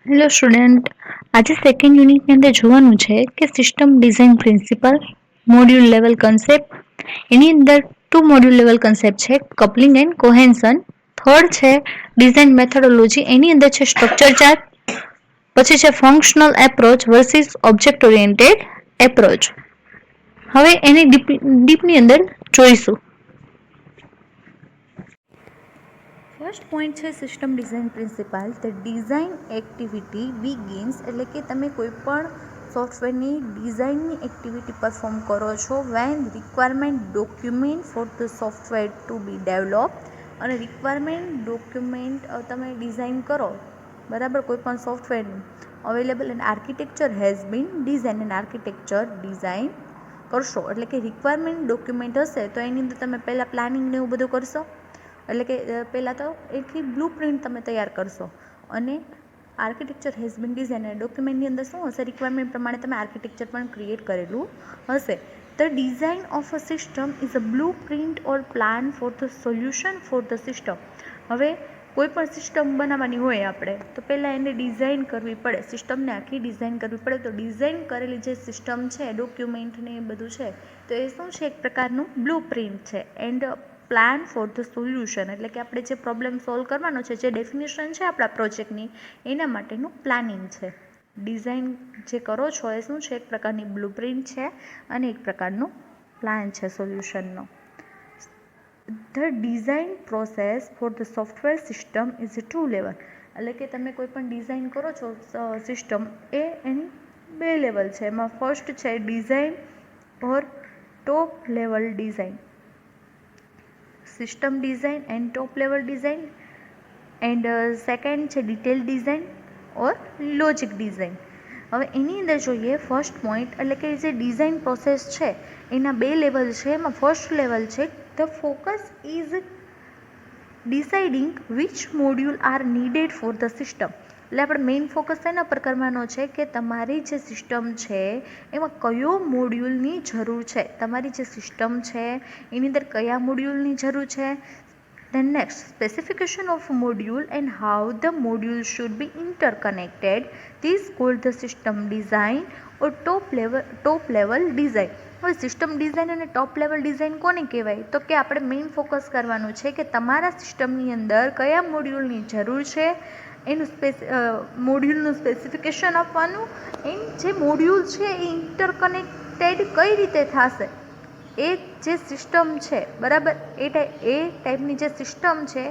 Hello student, આજે second યુનિટની અંદર જોવાનું છે કે system design principle, module level concept. એની અંદર 2 મોડ્યુલ લેવલ કન્સેપ્ટ છે, કપલિંગ એન્ડ કોહેન્સન. થર્ડ છે ડિઝાઇન મેથોડોલોજી, એની અંદર છે સ્ટ્રક્ચર ચાર્ટ. પછી છે functional approach versus object oriented approach. હવે એની ડીપની અંદર જોઈશું. ફર્સ્ટ પોઈન્ટ છે system design principle. The design activity begins, એટલે કે તમે કોઈ પણ સોફ્ટવેરની ડિઝાઇનની એક્ટિવિટી પરફોર્મ કરો છો when requirement document for the software to be develop. અને રિક્વાયરમેન્ટ ડોક્યુમેન્ટ તમે ડિઝાઇન કરો, બરાબર, કોઈ પણ સોફ્ટવેરનું available and architecture has been design and architecture design કરશો. એટલે કે રિક્વાયરમેન્ટ ડોક્યુમેન્ટ હશે તો એની અંદર તમે પહેલાં પ્લાનિંગ ને એવું બધું કરશો. એટલે કે પહેલાં તો એથી બ્લુ પ્રિન્ટ તમે તૈયાર કરશો અને આર્કિટેક્ચર હેઝ બીન ડિઝાઇન ડોક્યુમેન્ટની અંદર શું હશે, રિક્વાયરમેન્ટ પ્રમાણે તમે આર્કિટેક્ચર પણ ક્રિએટ કરેલું હશે. The design of a system is a blue print or plan for the solution four the system. હવે કોઈ પણ સિસ્ટમ બનાવવાની હોય આપણે તો પહેલાં એને ડિઝાઇન કરવી પડે, સિસ્ટમને આખી ડિઝાઇન કરવી પડે. તો ડિઝાઇન કરેલી જે સિસ્ટમ છે, ડોક્યુમેન્ટને એ બધું છે, તો એ શું છે, એક પ્રકારનું બ્લુ પ્રિન્ટ છે. And plan for the solution, એટલે કે આપણે જે પ્રોબ્લેમ સોલ્વ કરવાનો છે, જે ડેફિનેશન છે આપણા પ્રોજેક્ટની, એના માટેનું પ્લાનિંગ છે. ડિઝાઇન જે કરો છો એ શું છે, એક પ્રકારની બ્લુ પ્રિન્ટ છે અને એક પ્રકારનું પ્લાન છે સોલ્યુશનનો. The design process for the software system is a 2 level. એટલે કે તમે કોઈ પણ ડિઝાઇન કરો છો સિસ્ટમ, એ એની 2 લેવલ છે. એમાં ફર્સ્ટ છે design or top level design, system design and top level design. And second છે ડિટેલ ડિઝાઇન ઓર લોજિક ડિઝાઇન. હવે એની અંદર જોઈએ ફર્સ્ટ પોઈન્ટ, એટલે કે જે ડિઝાઇન પ્રોસેસ છે એના 2 લેવલ છે. એમાં ફર્સ્ટ લેવલ છે the focus is deciding which module are needed for the system. એટલે આપણે મેઇન ફોકસ એના પર કરવાનો છે કે તમારી જે સિસ્ટમ છે એમાં કયો મોડ્યુલની જરૂર છે, તમારી જે સિસ્ટમ છે એની અંદર કયા મોડ્યુલની જરૂર છે. Then next, specification of module and how the module should be interconnected. This is called the system design or top level design. હવે સિસ્ટમ ડિઝાઇન અને ટોપ લેવલ ડિઝાઇન કોને કહેવાય, તો કે આપણે મેઇન ફોકસ કરવાનું છે કે તમારા સિસ્ટમની અંદર કયા મોડ્યુલની જરૂર છે, એનું મોડ્યુલનું સ્પેસિફિકેશન આપવાનું. એન્ડ જે મોડ્યુલ છે એ ઇન્ટરકનેક્ટેડ કઈ રીતે થશે, એ જે સિસ્ટમ છે, બરાબર, એ ટાઈપની જે સિસ્ટમ છે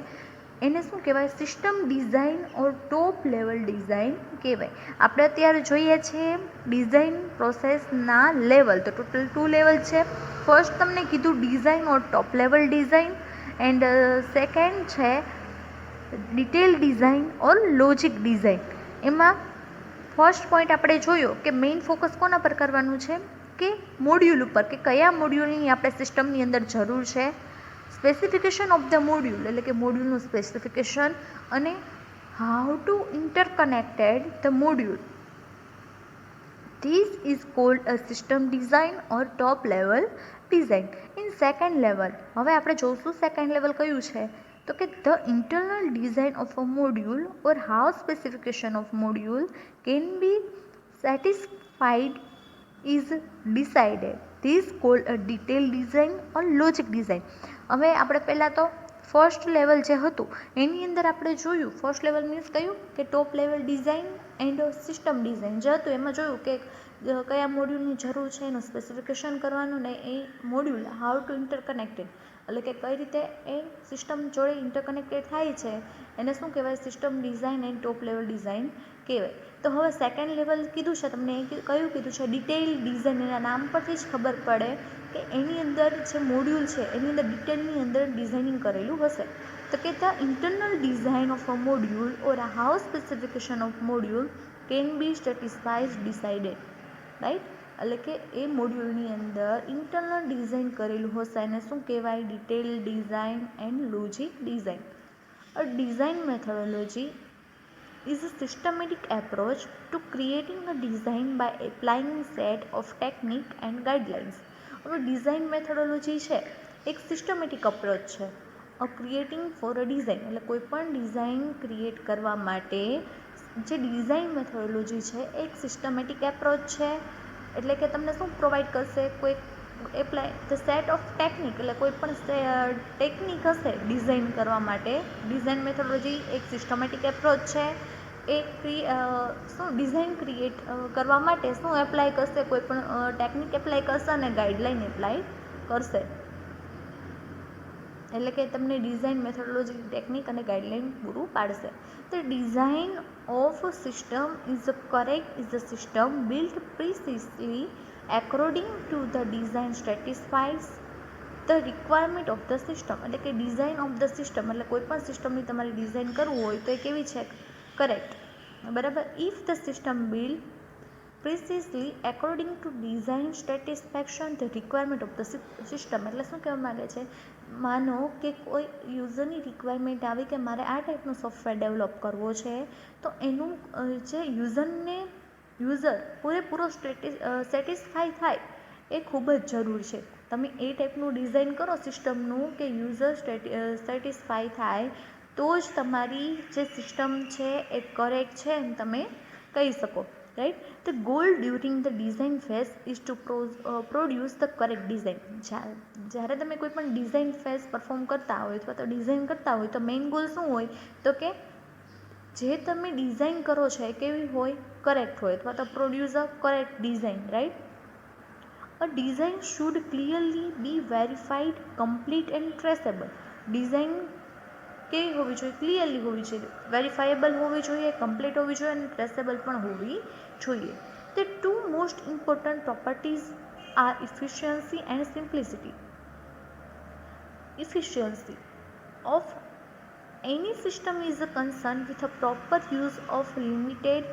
એને શું કહેવાય, સિસ્ટમ ડિઝાઇન ઓર ટોપ લેવલ ડિઝાઇન કહેવાય. આપણે અત્યારે જોઈએ છીએ ડિઝાઇન પ્રોસેસના લેવલ, તો ટોટલ 2 લેવલ છે. ફર્સ્ટ તમને કીધું design or top level design, and second છે ડિટેલ ડિઝાઇન ઓર લોજિક ડિઝાઇન. એમાં ફર્સ્ટ પોઈન્ટ આપણે જોયો કે મેઇન ફોકસ કોના પર કરવાનું છે, કે મોડ્યુલ ઉપર, કે કયા મોડ્યુલની આપણે સિસ્ટમની અંદર જરૂર છે. સ્પેસિફિકેશન ઓફ ધ મોડ્યુલ, એટલે કે મોડ્યુલનું સ્પેસિફિકેશન, અને how to interconnected the module. This is called a system design or top level design. In second level, હવે આપણે જોશું સેકન્ડ લેવલ કયું છે, તો કે the internal design of a module or how specification of module can be satisfied is decided. This is called a detailed design or logic design. હવે આપણે પહેલાં તો ફર્સ્ટ લેવલ જે હતું એની અંદર આપણે જોયું, ફર્સ્ટ લેવલ મીન્સ કયું, કે top level design and system design જે હતું એમાં જોયું કે કયા મોડ્યુલની જરૂર છે એનું સ્પેસિફિકેશન કરવાનું, ને એ મોડ્યુલ હાઉ ટુ ઇન્ટરકનેક્ટેડ, એટલે કે કઈ રીતે એ સિસ્ટમ જોડે ઇન્ટરકનેક્ટેડ થાય છે, એને શું કહેવાય, system design and top level design કહેવાય. તો હવે સેકન્ડ લેવલ કીધું છે તમને, કયું કીધું છે, ડિટેલ ડિઝાઇન. એના નામ પરથી જ ખબર પડે કે એની અંદર જે મોડ્યુલ છે એની અંદર ડિટેલની અંદર ડિઝાઇનિંગ કરેલું હશે. તો કે the internal design of a module or how specification of module can be satisfied decided, right. એટલે કે એ મોડ્યુલની અંદર ઇન્ટરનલ ડિઝાઇન કરેલું હશે એને શું કહેવાય, detail design and logic design. A design methodology is a systematic approach to creating a design by applying set of technique and guidelines. હવે ડિઝાઇન મેથોડોલોજી છે એક સિસ્ટમેટિક અપ્રોચ છે ક્રિએટિંગ ફોર અ ડિઝાઇન, એટલે કોઈ પણ design create કરવા માટે જે ડિઝાઇન મેથોડોલોજી છે એક સિસ્ટમેટિક એપ્રોચ છે, એટલે કે તમને શું પ્રોવાઈડ કરશે, કોઈ apply the set of technique, એટલે કોઈ પણ ટેકનિક હશે ડિઝાઇન કરવા માટે. ડિઝાઇન મેથોડોલોજી એક સિસ્ટમેટિક એપ્રોચ છે. એ શું ડિઝાઇન ક્રિએટ કરવા માટે શું એપ્લાય કરશે, કોઈ પણ ટેકનિક એપ્લાય કરશે અને ગાઈડલાઇન એપ્લાય કરશે. એટલે કે તમને ડિઝાઇન મેથોડોલોજી ટેકનિક અને ગાઈડલાઇન પૂરું પાડશે. The design of a system is correct is a system built precisely according to the design satisfies the requirement of the system. એટલે કે ડિઝાઇન ઓફ ધ સિસ્ટમ, એટલે કોઈ પણ સિસ્ટમની તમારે ડિઝાઇન કરવું હોય તો એ કેવી છે, કરેક્ટ, બરાબર. If the system build precisely according to design satisfaction the requirement of the system, એટલે શું કહેવા માગે છે, માનો કે કોઈ યુઝરની રિક્વાયરમેન્ટ આવી કે મારે આ ટાઈપનું સોફ્ટવેર ડેવલપ કરવો છે, તો એનું જે યુઝર પૂરેપૂરો સેટિસ્ફાય થાય એ ખૂબ જ જરૂર છે. તમે એ ટાઈપનું ડિઝાઇન કરો સિસ્ટમનું કે યુઝર સેટિસ્ફાય થાય તો જ તમારી જે સિસ્ટમ છે એ કરેક્ટ છે એમ તમે કહી શકો, right. The goal during the design phase is to produce the correct design. જ્યારે તમે કોઈ પણ ડિઝાઇન ફેઝ પરફોર્મ કરતા હોય અથવા તો ડિઝાઇન કરતા હોય તો મેઇન ગોલ શું હોય, તો કે જે તમે ડિઝાઇન કરો છો એ કેવી હોય, કરેક્ટ હોય, અથવા તો produce a correct design, right. A design should clearly be verified, complete and traceable. Design કેવી હોવી જોઈએ, ક્લિયરલી હોવી જોઈએ, વેરીફાયેબલ હોવી જોઈએ, કમ્પ્લીટ હોવી જોઈએ અને ટ્રેસેબલ પણ હોવી જોઈએ. The two most important properties are efficiency and simplicity. Efficiency of any system is concerned with a proper use of limited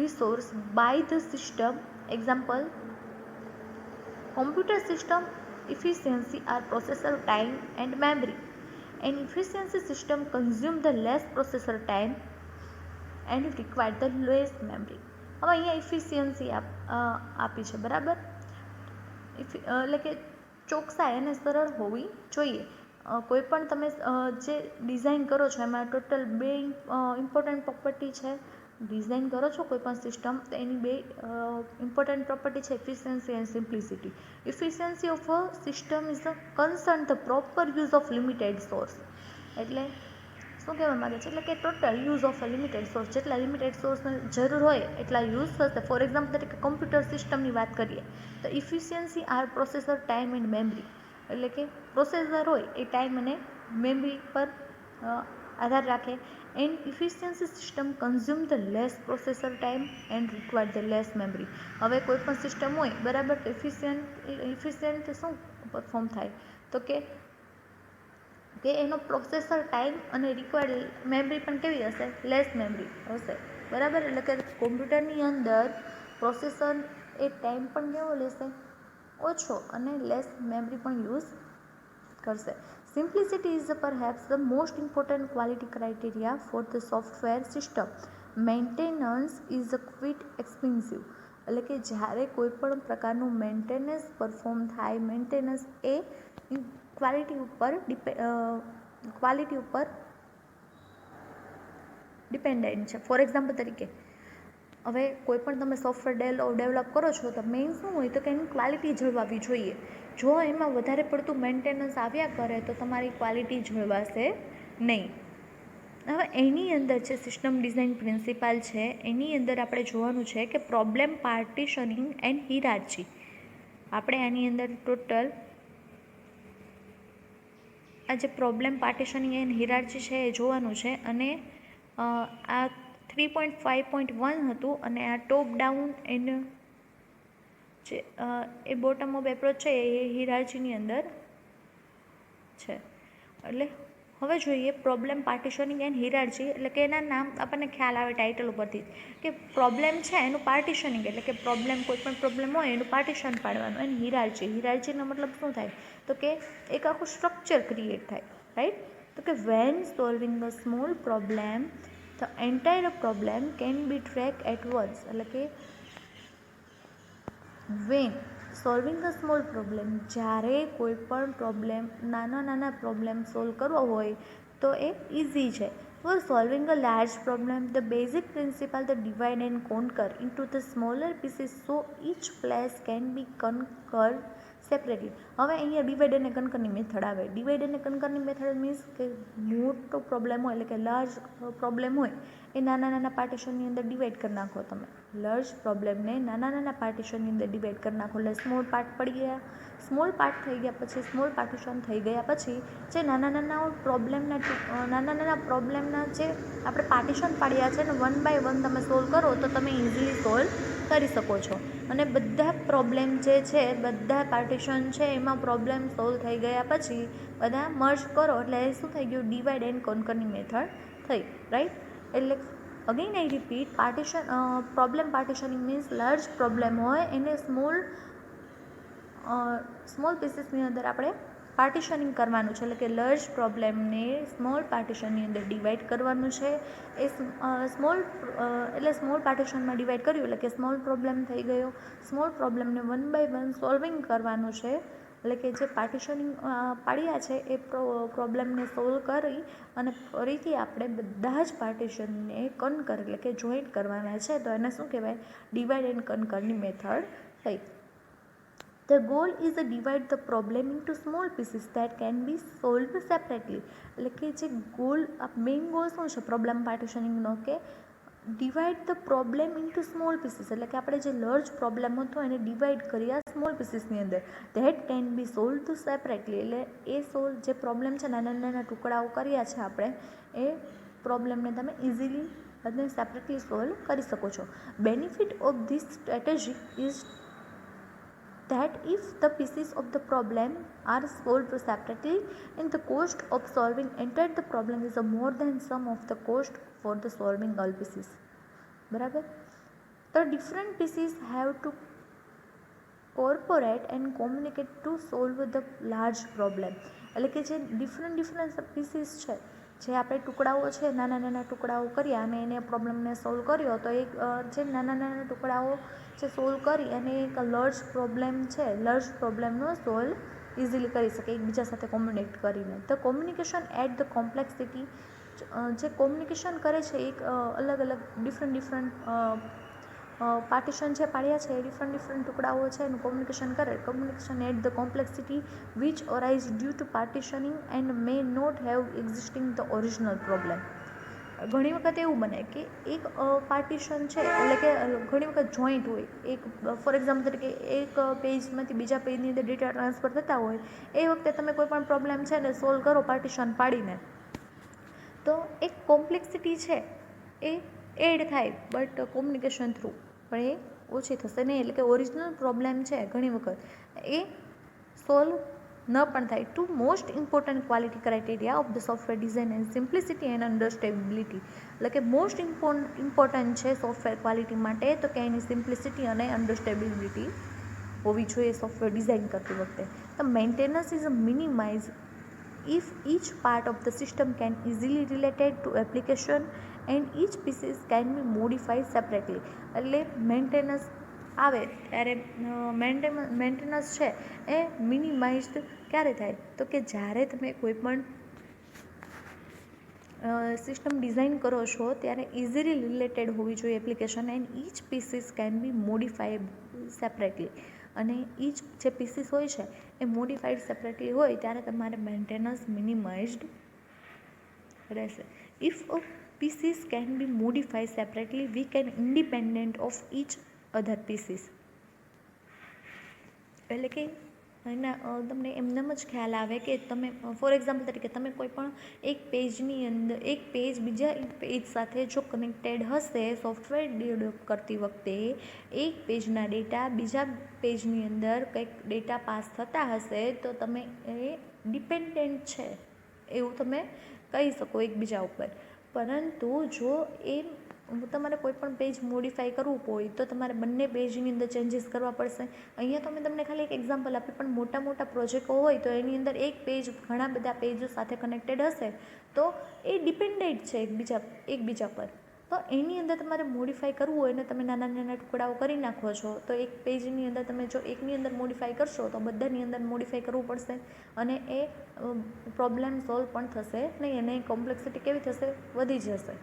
resource by the system. Example, computer system efficiency are processor time and memory. An efficiency system consume the less processor time and require the less memory. હવે અહીંયા efficiency આપી છે, બરાબર. એટલે કે ચોકસાઈ અને સરળ હોવી જોઈએ. કોઈ પણ તમે જે ડિઝાઇન કરો છો એમાં ટોટલ બે ઇમ્પોર્ટન્ટ પ્રોપર્ટી છે. ડિઝાઇન કરો છો કોઈ પણ સિસ્ટમ તો એની બે ઇમ્પોર્ટન્ટ પ્રોપર્ટી છે, efficiency and simplicity. Efficiency of a system is a concern the proper use of limited source. એટલે શું કહેવા માગે છે, એટલે કે total use of a limited source, જેટલા લિમિટેડ સોર્સની જરૂર હોય એટલા યુઝ થશે. ફોર એક્ઝામ્પલ તરીકે કમ્પ્યુટર સિસ્ટમની વાત કરીએ તો efficiency are processor time and memory, એટલે કે પ્રોસેસર હોય એ ટાઈમ અને મેમરી પર આધાર રાખે. And efficiency system consume the less processor time and require the less memory. હવે કોઈ પણ સિસ્ટમ હોય, બરાબર, તો ઇફિશિયન્ટ શું પરફોર્મ થાય, તો કે એનો પ્રોસેસર ટાઈમ અને રિક્વાયર્ડ મેમરી પણ કેવી હશે, લેસ મેમરી હશે, બરાબર. એટલે કે કોમ્પ્યુટરની અંદર પ્રોસેસર એ ટાઈમ પણ કેવો લેશે, ઓછો, અને લેસ મેમરી પણ યુઝ કરશે. Simplicity is perhaps the most important quality criteria four the software system. Maintenance is quit expensive. એટલે કે જ્યારે કોઈ પણ પ્રકારનું મેન્ટેનન્સ પરફોર્મ થાય, મેન્ટેનન્સ એ ક્વોલિટી ઉપર ડિપેન્ડન્ટ છે. ફોર એક્ઝામ્પલ તરીકે હવે કોઈ પણ તમે સોફ્ટવેર ડેવલપ કરો છો તો મેઇન શું હોય, તો કે એની ક્વોલિટી જળવાવી જોઈએ. જો એમાં વધારે પડતું મેન્ટેનન્સ આવ્યા કરે તો તમારી ક્વોલિટી જળવાશે નહીં. હવે એની અંદર છે સિસ્ટમ ડિઝાઇન પ્રિન્સિપાલ છે, એની અંદર આપણે જોવાનું છે કે પ્રોબ્લેમ પાર્ટીશનિંગ એન્ડ હિરાર્ચી. આપણે આની અંદર ટોટલ આ જે પ્રોબ્લેમ પાર્ટીશનિંગ એન્ડ હિરાર્ચી છે એ જોવાનું છે. અને આ 3.5.1 હતું અને આ ટોપ ડાઉન એન્ડ જે એ બોટમ અપ એપ્રોચ છે એ હિરાર્ચીની અંદર છે. એટલે હવે જોઈએ પ્રોબ્લેમ પાર્ટીશનિંગ એન્ડ હિરાર્ચી, એટલે કે એના નામ આપણને ખ્યાલ આવે ટાઇટલ ઉપરથી કે પ્રોબ્લેમ છે એનું પાર્ટીશનિંગ, એટલે કે પ્રોબ્લેમ કોઈ પણ પ્રોબ્લેમ હોય એનું પાર્ટીશન પાડવાનું. એન્ડ હિરાર્ચીનો મતલબ શું થાય, તો કે એક આખું સ્ટ્રક્ચર ક્રિએટ થાય, રાઈટ. તો કે when solving a small problem the entire problem can be track at once. એટલે કે when solving a small problem, જ્યારે કોઈ પણ પ્રોબ્લેમ નાના પ્રોબ્લેમ સોલ્વ કરવો હોય તો એ ઇઝી છે. For solving a large problem, the basic principle the divide and conquer into the smaller pieces so each place can be conquered separately. હવે અહીંયા ડિવાઈડ અને કન્કરની મેથડ આવે. ડિવાઈડ અને કન્કરની મેથડ મીન્સ કે મોટો પ્રોબ્લેમ હોય એટલે કે લાર્જ પ્રોબ્લેમ હોય એ નાના નાના પાર્ટીશનની અંદર ડિવાઈડ કરી નાખો. તમે લાર્જ પ્રોબ્લેમને નાના નાના પાર્ટીશનની અંદર ડિવાઈડ કરી નાખો એટલે સ્મોલ પાર્ટ પડી ગયા. સ્મોલ પાર્ટ થઈ ગયા પછી સ્મોલ પાર્ટીશન થઈ ગયા પછી જે નાના નાના પ્રોબ્લેમના જે આપણે પાર્ટીશન પાડ્યા છે ને વન બાય વન તમે સોલ્વ કરો તો તમે ઇઝીલી સોલ્વ કરી શકો છો. અને બધા પ્રોબ્લેમ જે છે બધા પાર્ટીશન છે એમાં પ્રોબ્લેમ સોલ્વ થઈ ગયા પછી બધા મર્જ કરો એટલે શું થઈ ગયું, ડિવાઈડ એન્ડ કોન્કરની મેથડ થઈ, રાઈટ. એટલે again I repeat, problem partitioning means large problem હોય એને સ્મોલ પીસીસની અંદર આપણે પાર્ટીશનિંગ કરવાનું છે. એટલે કે લાર્જ પ્રોબ્લેમને સ્મોલ પાર્ટીશનની અંદર ડિવાઈડ કરવાનું છે. એ સ્મોલ પાર્ટીશનમાં ડિવાઈડ કર્યું એટલે કે સ્મોલ પ્રોબ્લેમ થઈ ગયો. સ્મોલ પ્રોબ્લેમને વન બાય વન સોલ્વિંગ કરવાનું છે. એટલે કે જે પાર્ટીશનિંગ પાડ્યા છે એ પ્રોબ્લેમને સોલ્વ કરી અને ફરીથી આપણે બધા જ પાર્ટીશનને કન્કર એટલે કે જોઈન્ટ કરવાના છે. તો એને શું કહેવાય, ડિવાઈડ એન્ડ કન્કરની મેથડ થઈ. The goal is to divide the problem into small pieces that can be solved separately. એટલે કે જે મેઇન ગોલ શું છે પ્રોબ્લેમ પાર્ટીશનિંગનો, કે divide the problem into small pieces. એટલે કે આપણે જે લાર્જ પ્રોબ્લેમ હતો એને ડિવાઈડ કર્યા સ્મોલ પીસીસની અંદર. That can be solve separately. એટલે એ જે પ્રોબ્લેમ છે નાના નાના ટુકડાઓ કર્યા છે આપણે એ પ્રોબ્લેમને તમે ઇઝીલી અને સેપરેટલી સોલ્વ કરી શકો છો. Benefit of this strategy is that if the pieces of the problem are solved separately and the cost of solving entire the problem is more than sum of the cost for the solving all pieces. બરાબર. The different pieces have to cooperate and communicate to solve the large problem. એટલે કે જે different pieces છે, જે આપણે ટુકડાઓ છે નાના નાના ટુકડાઓ કર્યા અને એને પ્રોબ્લેમને સોલ્વ કર્યો તો એક જે નાના નાના ટુકડાઓ જે સોલ્વ કરી અને એક લાર્જ પ્રોબ્લેમ છે લાર્જ પ્રોબ્લેમનો સોલ્વ ઇઝીલી કરી શકે એકબીજા સાથે કોમ્યુનિકેટ કરીને. The communication at the complexity, જે કોમ્યુનિકેશન કરે છે એક અલગ અલગ ડિફરન્ટ પાર્ટીશન છે પાડ્યા છે એ ડિફરન્ટ ટુકડાઓ છે એનું કોમ્યુનિકેશન કરે. Communication at the complexity which arise due to partitioning and may not have existing the original problem. ઘણી વખત એવું બને કે એક પાર્ટીશન છે એટલે કે ઘણી વખત જોઈન્ટ હોય. એક ફોર એક્ઝામ્પલ તરીકે એક પેજમાંથી બીજા પેજની અંદર ડેટા ટ્રાન્સફર થતા હોય એ વખતે તમે કોઈ પણ પ્રોબ્લેમ છે ને સોલ્વ કરો પાર્ટીશન પાડીને તો એક કોમ્પ્લેક્સિટી છે એ એડ થાય બટ કોમ્યુનિકેશન થ્રુ, પણ એ ઓછી થશે નહીં. એટલે કે ઓરિજિનલ પ્રોબ્લેમ છે ઘણી વખત એ સોલ્વ ન પણ થાય. Two most important quality criteria of the software design and simplicity and understandability. એટલે કે મોસ્ટ ઇમ્પોર્ટન્ટ છે સોફ્ટવેર ક્વોલિટી માટે તો કે એની સિમ્પ્લિસિટી અને અન્ડરસ્ટેબિલિટી હોવી જોઈએ સોફ્ટવેર ડિઝાઇન કરતી વખતે. The maintenance is minimise if each part of the system can easily related to application and each pieces can be modified separately. એટલે મેન્ટેનન્સ આવે ત્યારે મેન્ટેનન્સ છે એ મિનિમાઇઝડ ક્યારે થાય તો કે જ્યારે તમે કોઈ પણ સિસ્ટમ ડિઝાઇન કરો છો ત્યારે ઇઝીલી રિલેટેડ હોવી જોઈએ application and each pieces can be modified separately. અને ઈચ જે પીસીસ હોય છે એ મોડિફાઈડ સેપરેટલી હોય ત્યારે તમારે મેન્ટેનન્સ મિનિમાઇઝડ રહેશે. If a pieces can be modified separately we can independent of each other pieces. એટલે કે એના તમને એમનેમ જ ખ્યાલ આવે કે તમે ફોર એક્ઝામ્પલ તરીકે તમે કોઈ પણ એક પેજની અંદર એક પેજ બીજા પેજ સાથે જો કનેક્ટેડ હશે સોફ્ટવેર ડેવલપ કરતી વખતે એક પેજના ડેટા બીજા પેજની અંદર કંઈક ડેટા પાસ થતા હશે તો તમે એ ડિપેન્ડન્ટ છે એવું તમે કહી શકો એકબીજા ઉપર. પરંતુ જો એ તમારે કોઈ પણ પેજ મોડિફાઈ કરવું હોય તો તમારે બંને પેજની અંદર ચેન્જીસ કરવા પડશે. અહીંયા તો મેં તમને ખાલી એક એક્ઝામ્પલ આપી, પણ મોટા મોટા પ્રોજેક્ટો હોય તો એની અંદર એક પેજ ઘણા બધા પેજો સાથે કનેક્ટેડ હશે તો એ ડિપેન્ડન્ટ છે એકબીજા પર. તો એની અંદર તમારે મોડિફાઈ કરવું હોય ને તમે નાના નાના ટુકડાઓ કરી નાખો છો, તો એક પેજની અંદર તમે જો એકની અંદર મોડિફાઈ કરશો તો બધાની અંદર મોડિફાઈ કરવું પડશે અને એ પ્રોબ્લેમ સોલ્વ પણ થશે નહીં અને કોમ્પ્લેક્સિટી કેવી થશે, વધી જશે.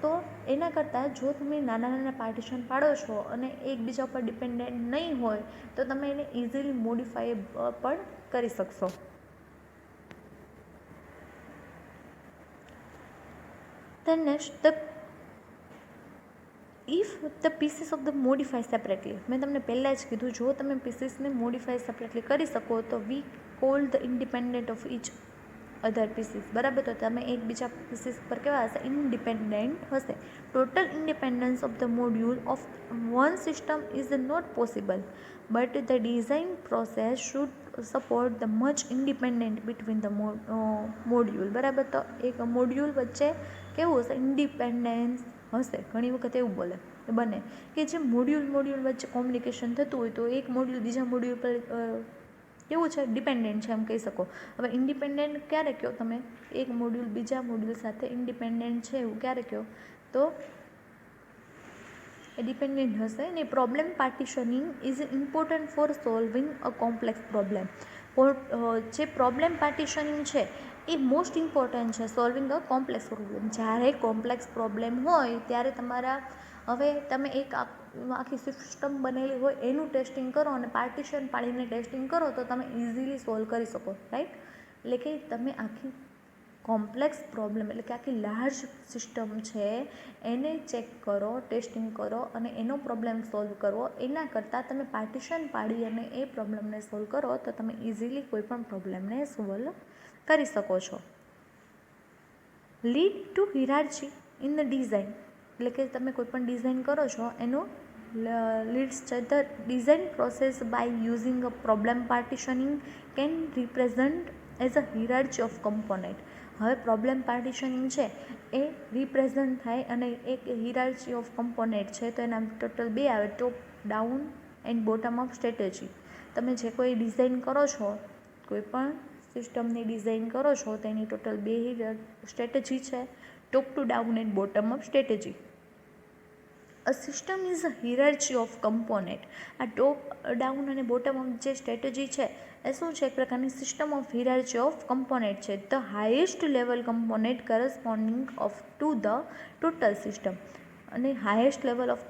તો એના કરતાં જો તમે નાના નાના પાર્ટીશન પાડો છો અને એકબીજા પર ડિપેન્ડન્ટ નહીં હોય તો તમે એને ઇઝીલી મોડિફાઈ પણ કરી શકશો. Then next, if the pieces of the modify separately, મેં તમને પહેલાં જ કીધું જો તમે પીસીસને મોડિફાઈ સેપરેટલી કરી શકો તો we call the independent of each other pieces, બરાબર. તો તમે એકબીજા પીસીસ પર કેવા હશે, ઇન્ડિપેન્ડન્ટ હશે. Total independence of the module of one system is not possible but the design process should support the much independent between the module, બરાબર. તો એક મોડ્યુલ વચ્ચે કેવું હશે, ઇન્ડિપેન્ડન્સ હશે. ઘણી વખત એવું બને કે જે મોડ્યુલ વચ્ચે કોમ્યુનિકેશન થતું હોય તો એક મોડ્યુલ બીજા મોડ્યુલ પર કેવું છે, ડિપેન્ડન્ટ છે એમ કહી શકો. હવે ઇન્ડિપેન્ડન્ટ ક્યારે કહો તમે, એક મોડ્યુલ બીજા મોડ્યુલ સાથે ઇન્ડિપેન્ડન્ટ છે એવું ક્યારે કહો, તો એ ડિપેન્ડન્ટ હશે. ને problem partitioning is important for solving a complex problem. જે પ્રોબ્લેમ પાર્ટીશનિંગ છે એ મોસ્ટ ઇમ્પોર્ટન્ટ છે સોલ્વિંગ અ કોમ્પ્લેક્સ પ્રોબ્લેમ. જ્યારે કોમ્પ્લેક્સ પ્રોબ્લેમ હોય ત્યારે તમારા, હવે તમે એક આખી સિસ્ટમ બનેલી હોય એનું ટેસ્ટિંગ કરો અને પાર્ટીશન પાડીને ટેસ્ટિંગ કરો તો તમે ઇઝીલી સોલ્વ કરી શકો, રાઈટ. એટલે કે તમે આખી કોમ્પ્લેક્સ પ્રોબ્લેમ એટલે કે આખી લાર્જ સિસ્ટમ છે એને ચેક કરો, ટેસ્ટિંગ કરો અને એનો પ્રોબ્લેમ સોલ્વ કરો. એના કરતાં તમે પાર્ટીશન પાડી અને એ પ્રોબ્લેમને સોલ્વ કરો તો તમે ઇઝીલી કોઈ પણ પ્રોબ્લેમને સોલ્વ કરી શકો છો. Lead to hierarchy in the design, એટલે કે તમે કોઈ પણ ડિઝાઇન કરો છો એનો લીડ્સ છે. The design process by using a problem partitioning can represent as a hierarchy of component. હવે પ્રોબ્લેમ પાર્ટીશનિંગ છે એ રિપ્રેઝન્ટ થાય અને એક હિરાર્ચી ઓફ કમ્પોનેન્ટ છે તો એના ટોટલ બે આવે, top down and bottom up strategy. તમે જે કોઈ ડિઝાઇન કરો છો, કોઈ પણ સિસ્ટમની ડિઝાઇન કરો છો તો એની ટોટલ બે સ્ટ્રેટેજી છે, top to down and bottom up strategy. A system is a hierarchy of component. આ ટોપ ડાઉન અને બોટમ અપ જે સ્ટ્રેટેજી છે એ શું છે, એક પ્રકારની system of hierarchy of component છે. The highest level component corresponding of to the total system. અને highest level of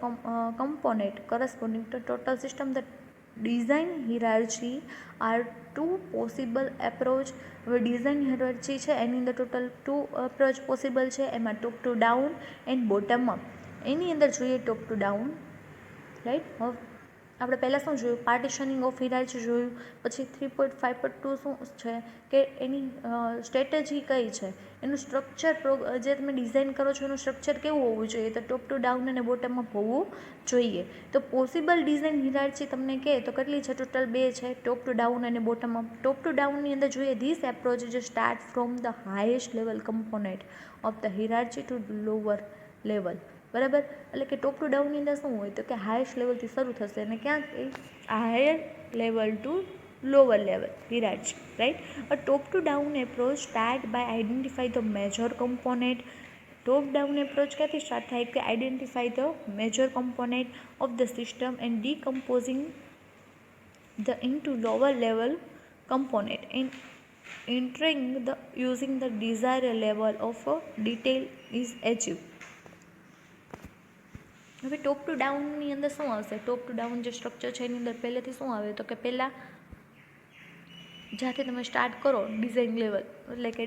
component corresponding to total system. The design hierarchy are two possible approach. હવે design hierarchy છે એની અંદર total two approach possible છે, એમાં top to down and bottom up. એની અંદર જોઈએ ટોપ ટુ ડાઉન, રાઈટ. હવે આપણે પહેલાં શું જોયું, પાર્ટીશનિંગ ઓફ હિરાર્ચી જોયું. પછી 3.5.2 શું છે કે એની સ્ટ્રેટેજી કઈ છે, એનું સ્ટ્રક્ચર જે તમે ડિઝાઇન કરો છો એનું સ્ટ્રક્ચર કેવું હોવું જોઈએ, તો ટોપ ટુ ડાઉન અને બોટમ અપ હોવું જોઈએ. તો પોસિબલ ડિઝાઇન હિરાર્ચી તમને કહે તો કેટલી છે, ટોટલ બે છે, ટોપ ટુ ડાઉન અને બોટમ અપ. ટોપ ટુ ડાઉનની અંદર જોઈએ ધીસ એપ્રોચ જે start from the highest level component of the hierarchy to lower level, બરાબર. એટલે કે ટોપ ટુ ડાઉનની અંદર શું હોય તો કે હાઈએસ્ટ લેવલથી શરૂ થશે અને ક્યાં higher level to lower level hierarchy, right. A top to down approach start by identify the major component. Top down approach ક્યાંથી સ્ટાર્ટ થાય કે identify the major component of the system and decomposing the into lower level component and entering the using the desired level of detail is achieved. હવે top to ડાઉનની અંદર શું આવશે, ટોપ to down જે structure છે એની અંદર પહેલેથી શું આવે તો કે પહેલાં જ્યાંથી તમે સ્ટાર્ટ કરો ડિઝાઇન લેવલ એટલે કે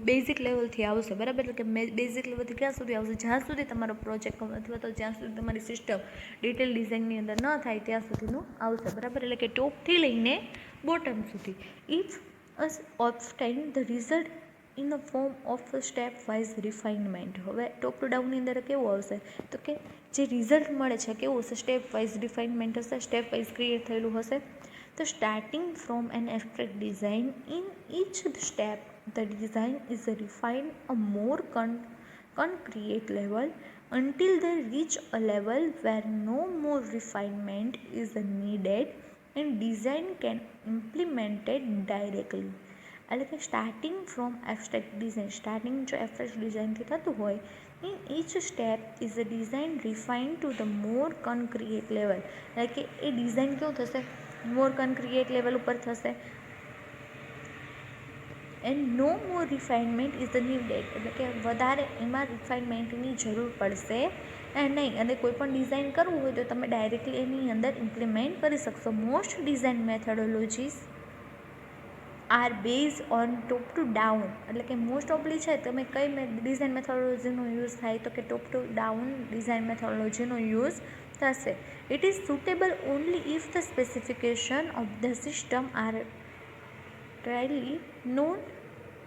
બેઝિક લેવલથી આવશે, બરાબર. એટલે કે બેઝિક લેવલથી ક્યાં સુધી આવશે, જ્યાં સુધી તમારો પ્રોજેક્ટ અથવા તો જ્યાં સુધી તમારી સિસ્ટમ ડિટેલ ડિઝાઇનની અંદર ન થાય ત્યાં સુધીનું આવશે, બરાબર. એટલે કે ટોપથી લઈને બોટમ સુધી. If us obtain the result in the form of step wise refinement. હવે ટોપ ટુ ડાઉનની અંદર કેવું આવશે તો કે જે રિઝલ્ટ મળે છે કેવું હશે, સ્ટેપ વાઇઝ રિફાઇનમેન્ટ હશે, સ્ટેપ વાઇઝ ક્રિએટ થયેલું હશે. તો starting from an abstract design in each step the design is refined a more concrete level until they reach a level where no more refinement is needed and design can implemented directly. એટલે કે starting from abstract design, starting જો abstract ડિઝાઇનથી થતું હોય In each step is a design refined to the more concrete level. એટલે કે એ design કેવું થશે, મોર કન્ક્રિએટ level ઉપર થશે. And no more refinement is the needed. એટલે કે વધારે એમાં રિફાઇનમેન્ટની જરૂર પડશે નહીં. અને કોઈ પણ ડિઝાઇન કરવું હોય તો તમે ડાયરેક્ટલી એની અંદર ઇમ્પ્લિમેન્ટ કરી શકશો. Most design methodologies are base on top to down. એટલે કે મોસ્ટ ઓફલી છે તમે કઈ ડિઝાઇન મેથોડોલોજીનો યુઝ થાય તો કે ટોપ ટુ ડાઉન ડિઝાઇન મેથોડોલોજીનો યુઝ થશે. It is suitable only if the specification of the system are clearly known,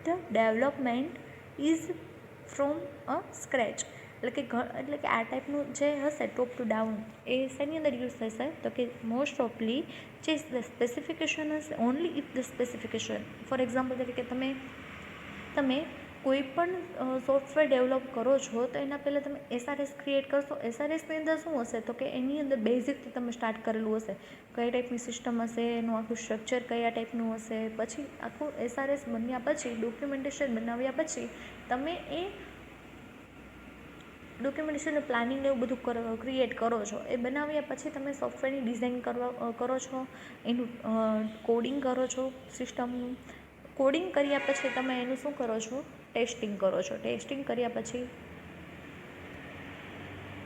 the development is from a scratch. એટલે કે આ ટાઈપનું જે હશે ટોપ ટુ ડાઉન એ શેની અંદર યુઝ થશે તો કે મોસ્ટ ઓફલી જે સ્પેસિફિકેશન હશે only if the specification. Four example તરીકે તમે કોઈ પણ સોફ્ટવેર ડેવલપ કરો છો તો એના પહેલાં તમે SRS ક્રિએટ કરશો. SRSની અંદર શું હશે તો કે એની અંદર બેઝિકથી તમે સ્ટાર્ટ કરેલું હશે, કઈ ટાઈપની સિસ્ટમ હશે, એનું આખું સ્ટ્રક્ચર કયા ટાઈપનું હશે. પછી આખું SRS બન્યા પછી ડોક્યુમેન્ટેશન બનાવ્યા પછી તમે એ ડોક્યુમેન્ટેશનનું પ્લાનિંગ એવું બધું ક્રિએટ કરો છો. એ બનાવ્યા પછી તમે સોફ્ટવેરની ડિઝાઇન કરો છો, એનું કોડિંગ કરો છો. સિસ્ટમનું કોડિંગ કર્યા પછી તમે એનું શું કરો છો, ટેસ્ટિંગ કરો છો. ટેસ્ટિંગ કર્યા પછી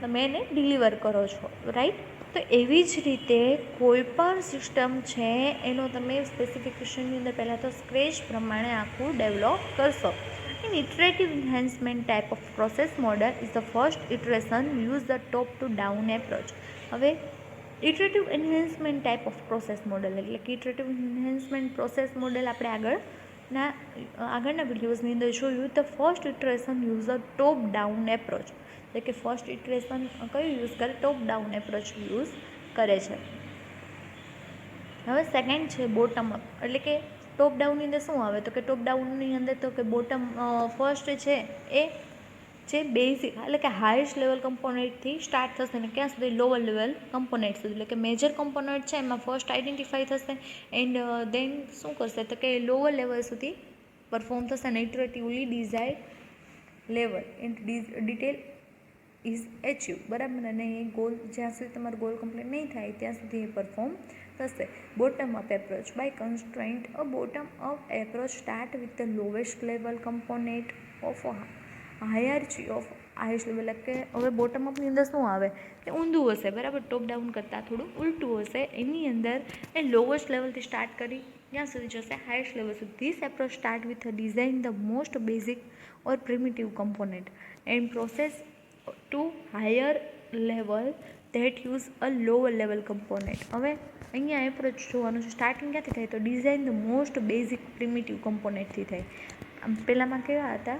તમે એને ડિલિવર કરો છો, રાઈટ. તો એવી જ રીતે કોઈ પણ સિસ્ટમ છે એનો તમે સ્પેસિફિકેશનની અંદર પહેલાં તો સ્ક્રેચ પ્રમાણે આખું ડેવલપ કરશો. In iterative enhancement type of process model is the first iteration use the top to down approach. હવે iterative enhancement type of process model એટલે કે ઇટરેટિવ એન્હાન્સમેન્ટ પ્રોસેસ મોડલ આપણે આગળના વિડીયોઝની અંદર જોયું. The first iteration use a top down approach. એટલે કે first iteration કયું યુઝ કરે, ટોપ ડાઉન એપ્રોચ યુઝ કરે છે. હવે સેકન્ડ છે બોટમ અપ. એટલે કે ટોપ ડાઉનની અંદર શું આવે તો કે ટોપ ડાઉનની અંદર તો કે ફર્સ્ટ છે એ જે બેઝિક એટલે કે હાઈએસ્ટ લેવલ કમ્પોનેન્ટથી સ્ટાર્ટ થશે ને ક્યાં સુધી, લોઅર લેવલ કમ્પોનેન્ટ સુધી. એટલે કે મેજર કમ્પોનેન્ટ છે એમાં ફર્સ્ટ આઈડેન્ટિફાઈ થશે એન્ડ દેન શું કરશે તો કે લોઅર લેવલ સુધી પરફોર્મ થશે અને iteratively desired level and detail is achieve. બરાબર. અને એ ગોલ જ્યાં સુધી તમારો ગોલ કમ્પ્લીટ નહીં થાય ત્યાં સુધી એ પરફોર્મ થશે. Bottom up approach by constraint. A bottom up approach start with the lowest level component of hierarchy of highest level. એટલે કે હવે બોટમ અપની અંદર શું આવે કે ઊંધું હશે, બરાબર. ટોપ ડાઉન કરતાં થોડું ઉલટું હશે. એની અંદર એ લોવેસ્ટ લેવલથી સ્ટાર્ટ કરી ત્યાં સુધી જશે હાઈએસ્ટ લેવલ સુધી. This approach start with design the most basic or primitive component and process to higher level that use a lower level component. હવે અહીંયા એપ્રોચ જોવાનું છે. સ્ટાર્ટિંગ ક્યાંથી થાય તો design the most basic primitive કમ્પોનેન્ટથી થાય. પહેલાંમાં કેવા હતા,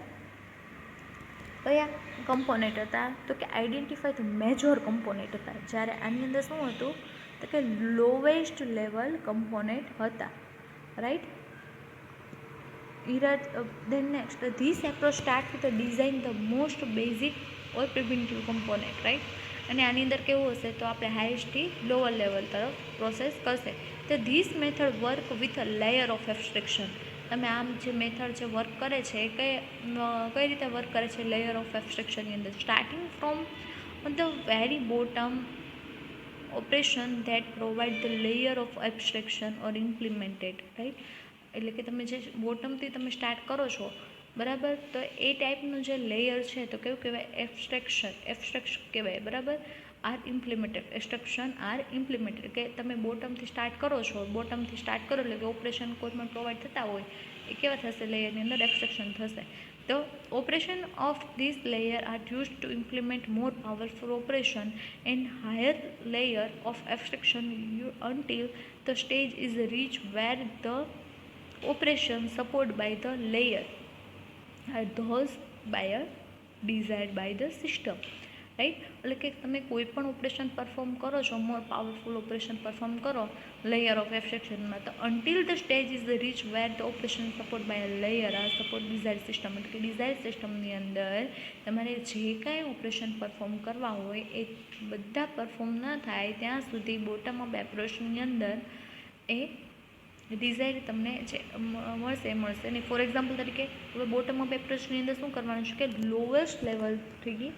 કયા કમ્પોનેન્ટ હતા તો કે આઈડેન્ટિફાઈ ધ મેજર કમ્પોનેન્ટ હતા. જ્યારે આની અંદર શું હતું તો કે લોવેસ્ટ લેવલ કમ્પોનેન્ટ હતા, right. Then next, this approach start with the design the most basic or primitive component, right. અને આની અંદર કેવું હશે તો આપણે હાઈએસ્ટથી લોઅર લેવલ તરફ પ્રોસેસ કરશે. તો this method work with a layer of abstraction. તમે આમ જે મેથડ જે વર્ક કરે છે એ કઈ રીતે વર્ક કરે છે, લેયર ઓફ એબ્સ્ટ્રેક્શનની અંદર. Starting from the very bottom operation that provide the layer of abstraction or implemented, right. એટલે કે તમે જે બોટમથી તમે સ્ટાર્ટ કરો છો, બરાબર, તો એ ટાઈપનું જે લેયર છે તો કેવું કહેવાય, એબ્સ્ટ્રેક્શન કહેવાય, બરાબર. Abstraction are implemented. કે તમે બોટમથી સ્ટાર્ટ કરો છો, એટલે કે ઓપરેશન કોઈ પણ પ્રોવાઈડ થતા હોય એ કેવા થશે, લેયરની અંદર એબ્સ્ટ્રેક્શન થશે. તો operation of this layer are use to implement more powerful operation and higher layer of abstraction until the stage is reached where the operation supported by the layer are those desired by the system, right. એટલે કે તમે કોઈ પણ operation perform કરો છો, more powerful operation perform કરો layer of એબ્સ્ટ્રેક્શનમાં, તો until the stage is reach where the operation support by a layer are support desire system. એટલે કે ડિઝાયર સિસ્ટમની અંદર તમારે જે કાંઈ ઓપરેશન પરફોર્મ કરવા હોય એ બધા પરફોર્મ ન થાય ત્યાં સુધી બોટમ અપ એપ્રોચની અંદર એ ડિઝાઇન તમને જે મળશે અને ફોર એક્ઝામ્પલ તરીકે હવે બોટમ અપ એપ્રોચની અંદર શું કરવાનું છે કે લોએસ્ટ લેવલથી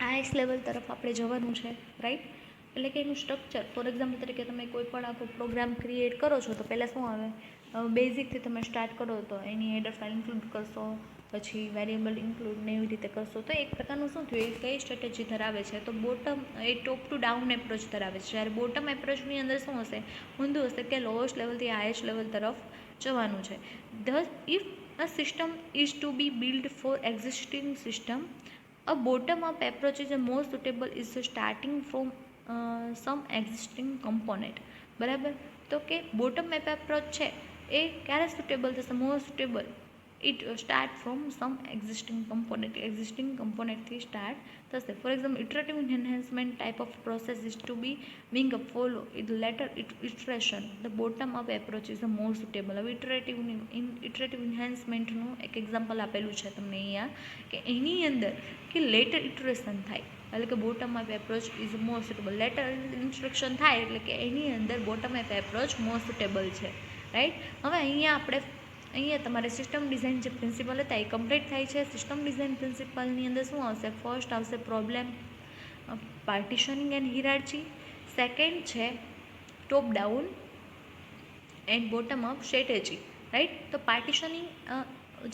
હાઈએસ્ટ લેવલ તરફ આપણે જવાનું છે, રાઈટ. એટલે કે એનું સ્ટ્રક્ચર ફોર એક્ઝામ્પલ તરીકે તમે કોઈ પણ આખો પ્રોગ્રામ ક્રિએટ કરો છો તો પહેલાં શું આવે, બેઝિકથી તમે સ્ટાર્ટ કરો તો એની હેડર ફાઇલ ઇન્ક્લુડ કરશો, પછી વેરિયેબલ ઇન્ક્લુડ ને એવી રીતે કરશો. તો એક પ્રકારનું શું થયું, એ કઈ સ્ટ્રેટેજી ધરાવે છે તો bottom A top to down approach ધરાવે છે. જ્યારે બોટમ એપ્રોચની અંદર શું હશે, ઊંધું હશે કે લોએસ્ટ લેવલથી હાઈએસ્ટ લેવલ તરફ જવાનું છે. Thus if a system is to be build for existing system, a bottom up approach is more suitable is starting from some existing component. બરાબર. તો કે બોટમ અપ એપ્રોચ છે એ ક્યારે સુટેબલ થશે, more suitable it start from some existing કમ્પોનેન્ટથી start થશે. For example iterative enhancement type of process is to be being a follow in later iteration the bottom up approach is a more suitable. હવે iterative એન્હાન્સમેન્ટનું એક example આપેલું છે તમને અહીંયા કે એની અંદર કે લેટર ઇટરેશન થાય એટલે કે bottom up approach is more suitable. Letter instruction થાય એટલે કે એની અંદર બોટમ અપ એપ્રોચ મોર સુટેબલ છે, રાઈટ. હવે અહીંયા તમારે સિસ્ટમ ડિઝાઇન જે પ્રિન્સિપલ હતા એ કમ્પ્લીટ થાય છે. સિસ્ટમ ડિઝાઇન પ્રિન્સિપલની અંદર શું આવશે, ફર્સ્ટ આવશે પ્રોબ્લેમ પાર્ટીશનિંગ એન્ડ હિરાર્ચી, સેકન્ડ છે top down and bottom up strategy, right. તો પાર્ટીશનિંગ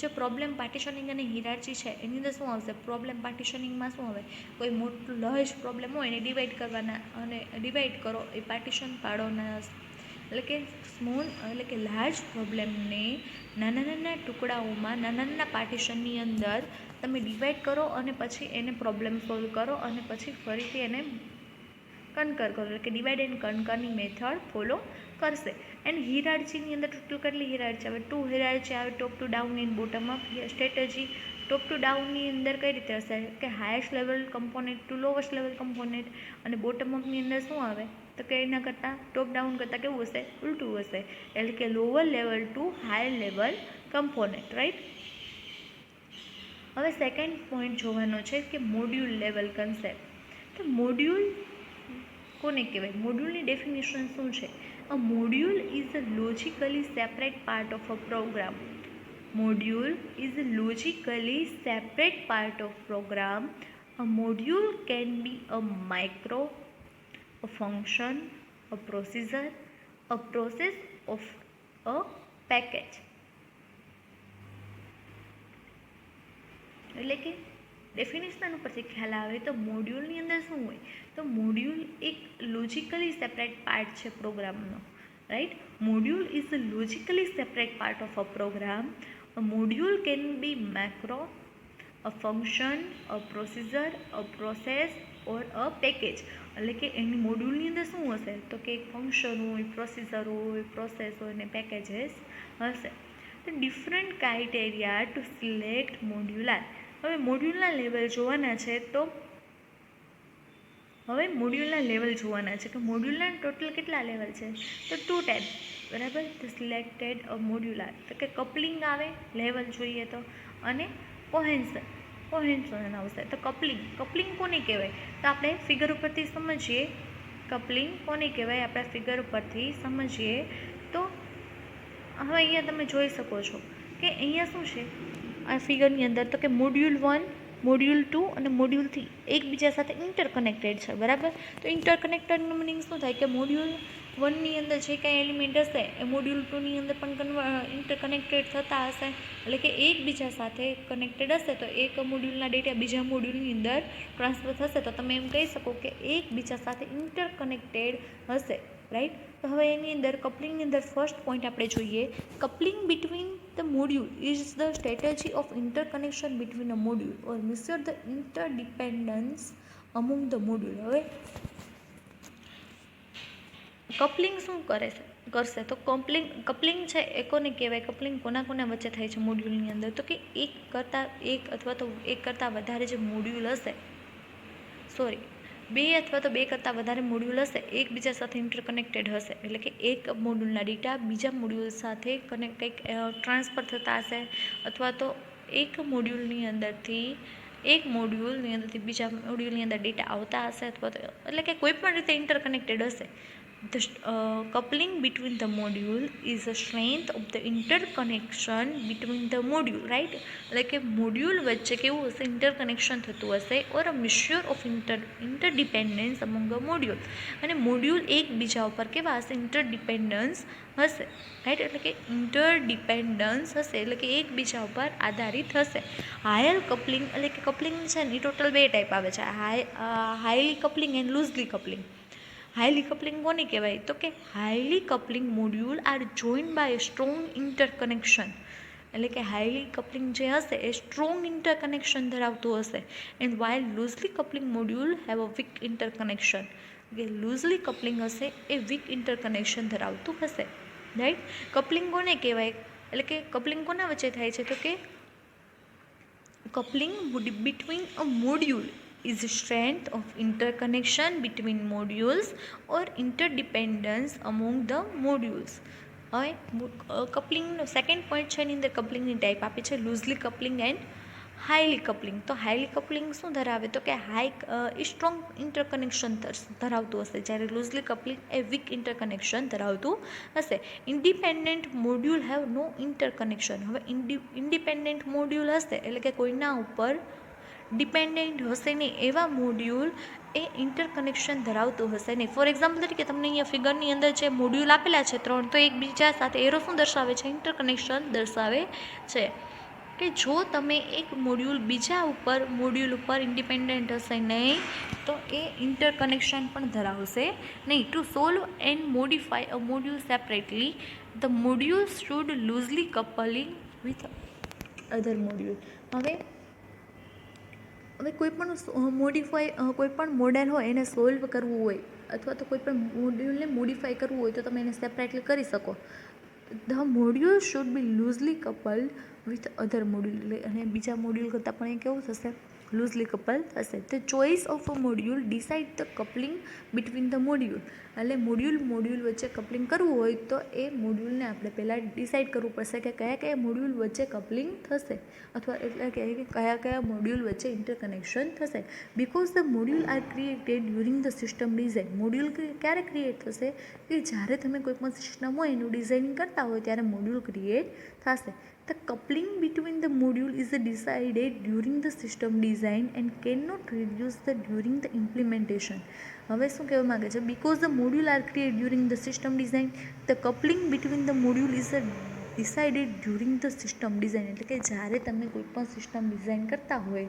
જે પ્રોબ્લેમ પાર્ટીશનિંગ અને હિરાર્ચી છે એની અંદર શું આવશે, પ્રોબ્લેમ પાર્ટીશનિંગમાં શું આવે, કોઈ મોટું લહેજ પ્રોબ્લેમ હોય એને ડિવાઈડ કરવાના અને ડિવાઈડ કરો એ પાર્ટીશન પાડોના, એટલે કે લાર્જ પ્રોબ્લેમને નાના ટુકડાઓમાં નાના પાર્ટીશનની અંદર તમે ડિવાઈડ કરો અને પછી એને પ્રોબ્લેમ સોલ્વ કરો અને પછી ફરીથી એને કનકર કરો, એટલે કે ડિવાઈડ એન્ડ કનકરની મેથડ ફોલો કરશે. એન્ડ હિરાર્ચીની અંદર ટોટલ કેટલી હિરાર્ચી આવે, 2 હિરાર્ચી આવે, top to down and bottom up strategy. Top to ડાઉનની અંદર કઈ રીતે હશે કે highest level component to lowest level component, અને બોટમ અપની અંદર શું આવે તો કે એના કરતાં ટોપ ડાઉન કરતાં કેવું હશે, ઉલટું હશે, એટલે કે lower level to higher level component, right. હવે સેકન્ડ પોઈન્ટ જોવાનો છે કે મોડ્યુલ લેવલ કન્સેપ્ટ. તો મોડ્યુલ કોને કહેવાય, મોડ્યુલની ડેફિનેશન શું છે, a module is a logically separate part of a program. Module is a logically separate part of program. A module can be a micro, a function, a procedure, a process of a package. એટલે કે definition ઉપરથી ખ્યાલ આવે તો મોડ્યુલની અંદર શું હોય, તો મોડ્યુલ એક લોજિકલી સેપરેટ પાર્ટ છે પ્રોગ્રામનો, right. Module is a logically separate part of a program. A module can be macro, a function, a procedure, a process or a package. એટલે કે એની મોડ્યુલની અંદર શું હશે તો કે એક ફંક્શન હોય, પ્રોસીજર હોય, પ્રોસેસ હોય અને પેકેજીસ હશે. તો different criteria to select modular. હવે મોડ્યુલના લેવલ જોવાના છે તો કે મોડ્યુલના ટોટલ કેટલા લેવલ છે તો 2 ટાઈપ, બરાબર. તો સિલેક્ટેડ મોડ્યુલર તો કે કપલિંગ આવે લેવલ જોઈએ તો, અને કોહેન્સન આવશે. તો કપલિંગ કોને કહેવાય તો આપણે ફિગર ઉપરથી સમજીએ, કપલિંગ કોને કહેવાય આપણે ફિગર ઉપરથી સમજીએ. તો હવે અહીંયા તમે જોઈ શકો છો કે અહીંયા શું છે આ ફિગરની અંદર તો કે મોડ્યુલ 1, મોડ્યુલ 2 અને મોડ્યુલ 3 એકબીજા સાથે ઇન્ટરકનેક્ટેડ છે, બરાબર. તો ઇન્ટરકનેક્ટેડનું મિનિંગ શું થાય કે મોડ્યુલ 1ની અંદર જે કાંઈ એલિમેન્ટ હશે એ મોડ્યુલ 2ની અંદર પણ ઇન્ટરકનેક્ટેડ થતા હશે, એટલે કે એકબીજા સાથે કનેક્ટેડ હશે. તો એક મોડ્યુલના ડેટા બીજા મોડ્યુલની અંદર ટ્રાન્સફર થશે તો તમે એમ કહી શકો કે એકબીજા સાથે ઇન્ટરકનેક્ટેડ હશે, રાઈટ. તો હવે એની અંદર કપલિંગની અંદર ફર્સ્ટ પોઈન્ટ આપણે જોઈએ, coupling between the module is the strategy of interconnection between a module or measure the interdependence among the module. હવે કપલિંગ શું કરશે તો કપલિંગ છે એ કોને કહેવાય, કપલિંગ કોના વચ્ચે થાય છે મોડ્યુલની અંદર તો કે એક કરતાં વધારે જે મોડ્યુલ હશે, બે કરતાં વધારે મોડ્યુલ હશે એકબીજા સાથે ઇન્ટરકનેક્ટેડ હશે, એટલે કે એક મોડ્યુલના ડેટા બીજા મોડ્યુલ સાથે કંઈક ટ્રાન્સફર થતા હશે, અથવા તો એક મોડ્યુલની અંદરથી બીજા મોડ્યુલની અંદર ડેટા આવતા હશે, અથવા તો એટલે કે કોઈ પણ રીતે ઇન્ટરકનેક્ટેડ હશે, The coupling between the module is the strength of the interconnection between the module, right? એટલે કે મોડ્યુલ વચ્ચે કેવું હશે, ઇન્ટરકનેક્શન થતું હશે, or a mixture of interdependence among the module. અને મોડ્યુલ એકબીજા ઉપર કેવા હશે, ઇન્ટરડિપેન્ડન્સ હશે, રાઈટ? એટલે કે ઇન્ટરડિપેન્ડન્સ હશે, એટલે કે એકબીજા ઉપર આધારિત હશે. હાયર કપલિંગ એટલે કે કપલિંગ છે ને એ ટોટલ બે ટાઈપ આવે છે, highly coupling and loosely coupling. Highly coupling કોને કહેવાય? તો કે highly coupling module are joined by strong interconnection. એટલે કે હાઈલી કપલિંગ જે હશે એ સ્ટ્રોંગ ઇન્ટરકનેક્શન ધરાવતું હશે. And while loosely coupling module have a weak interconnection. કે લૂઝલી કપલિંગ હશે એ વીક ઇન્ટરકનેક્શન ધરાવતું હશે, રાઈટ? કપલિંગ કોને કહેવાય? એટલે કે કપલિંગ કોના વચ્ચે થાય છે? તો કે coupling between a module is strength of interconnection between modules or interdependence among the modules. હવે કપલિંગનો સેકન્ડ પોઈન્ટ છે એની અંદર કપલિંગની ટાઈપ આપી છે, loosely coupling and highly coupling. તો હાઈલી કપલિંગ શું ધરાવે? તો કે એ સ્ટ્રોંગ ઇન્ટરકનેક્શન ધરાવતું હશે, જ્યારે લૂઝલી કપલિંગ એ વીક ઇન્ટરકનેક્શન ધરાવતું હશે. Independent module have no interconnection. હવે ઇન્ડિપેન્ડન્ટ મોડ્યુલ હશે એટલે કે કોઈના ઉપર ડિપેન્ડન્ટ હશે નહીં એવા મોડ્યુલ એ ઇન્ટરકનેક્શન ધરાવતું હશે નહીં. ફોર એક્ઝામ્પલ તરીકે તમને અહીંયા ફિગરની અંદર જે મોડ્યુલ આપેલા છે 3, તો એકબીજા સાથે એરો શું દર્શાવે છે? ઇન્ટરકનેક્શન દર્શાવે છે. કે જો તમે એક બીજા મોડ્યુલ ઉપર ઇન્ડિપેન્ડન્ટ હશે નહીં તો એ ઇન્ટરકનેક્શન પણ ધરાવશે નહીં. To solve and modify a module separately the module should loosely coupling with other module. હવે કોઈ પણ મોડેલ હોય એને સોલ્વ કરવું હોય અથવા તો કોઈ પણ મોડ્યુલને મોડિફાઈ કરવું હોય તો તમે એને સેપરેટલી કરી શકો. The module should be loosely coupled with other module. અને બીજા મોડ્યુલ કરતાં પણ એ કેવું થશે? લૂઝલી કપલ થશે. The choice of a module decide the coupling between the module. એટલે મોડ્યુલ વચ્ચે કપલિંગ કરવું હોય તો એ મોડ્યુલને આપણે પહેલાં ડિસાઇડ કરવું પડશે કે કયા મોડ્યુલ વચ્ચે કપલિંગ થશે, અથવા એટલે કે કયા મોડ્યુલ વચ્ચે ઇન્ટરકનેક્શન થશે. Because the module are created during the system design. Module ક્યારે ક્રિએટ થશે? કે જ્યારે તમે કોઈ પણ સિસ્ટમ હોય એનું ડિઝાઇનિંગ કરતા હોય ત્યારે મોડ્યુલ ક્રિએટ થશે. The coupling between the module is decided during the system design and cannot reduce during the implementation. હવે શું કહેવા માંગે છે? Because the module are created during the system design, the coupling between the module is decided during the system design. એટલે કે જ્યારે તમે કોઈ પણ સિસ્ટમ ડિઝાઇન કરતા હોય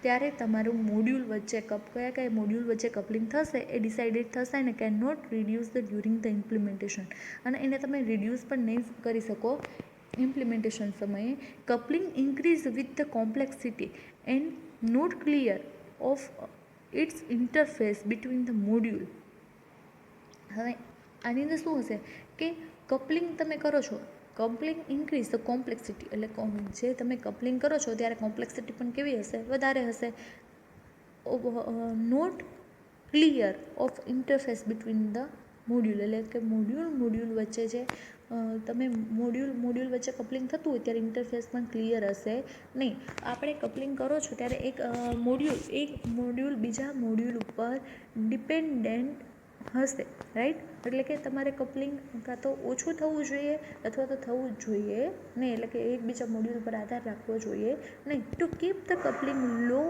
ત્યારે તમારું મોડ્યુલ વચ્ચે કયા મોડ્યુલ વચ્ચે કપલિંગ થશે એ ડિસાઇડેડ થશે અને can not reduce during the implementation. અને એને તમે રિડ્યુસ પણ નહીં કરી શકો ઇમ્પ્લિમેન્ટેશન સમયે. Coupling increase with the complexity and not clear of its interface between the module. હવે આની અંદર શું હશે કે કપલિંગ તમે કરો છો, કપલિંગ ઇન્ક્રીઝ ધ કોમ્પ્લેક્સિટી, એટલે જે તમે કપલિંગ કરો છો ત્યારે કોમ્પ્લેક્સિટી પણ કેવી હશે? વધારે હશે. Not clear of interface between the module. એટલે કે મોડ્યુલ વચ્ચે જે તમે મોડ્યુલ વચ્ચે કપલિંગ થતું હોય ત્યારે ઇન્ટરફેસ પણ ક્લિયર હશે નહીં. આપણે કપલિંગ કરો છો ત્યારે એક મોડ્યુલ બીજા મોડ્યુલ ઉપર ડિપેન્ડન્ટ હશે, રાઈટ? એટલે કે તમારે કપલિંગ કાં તો ઓછું થવું જોઈએ અથવા તો થવું જ જોઈએ નહીં. એટલે કે એકબીજા મોડ્યુલ પર આધાર રાખવો જોઈએ નહીં. To keep the coupling low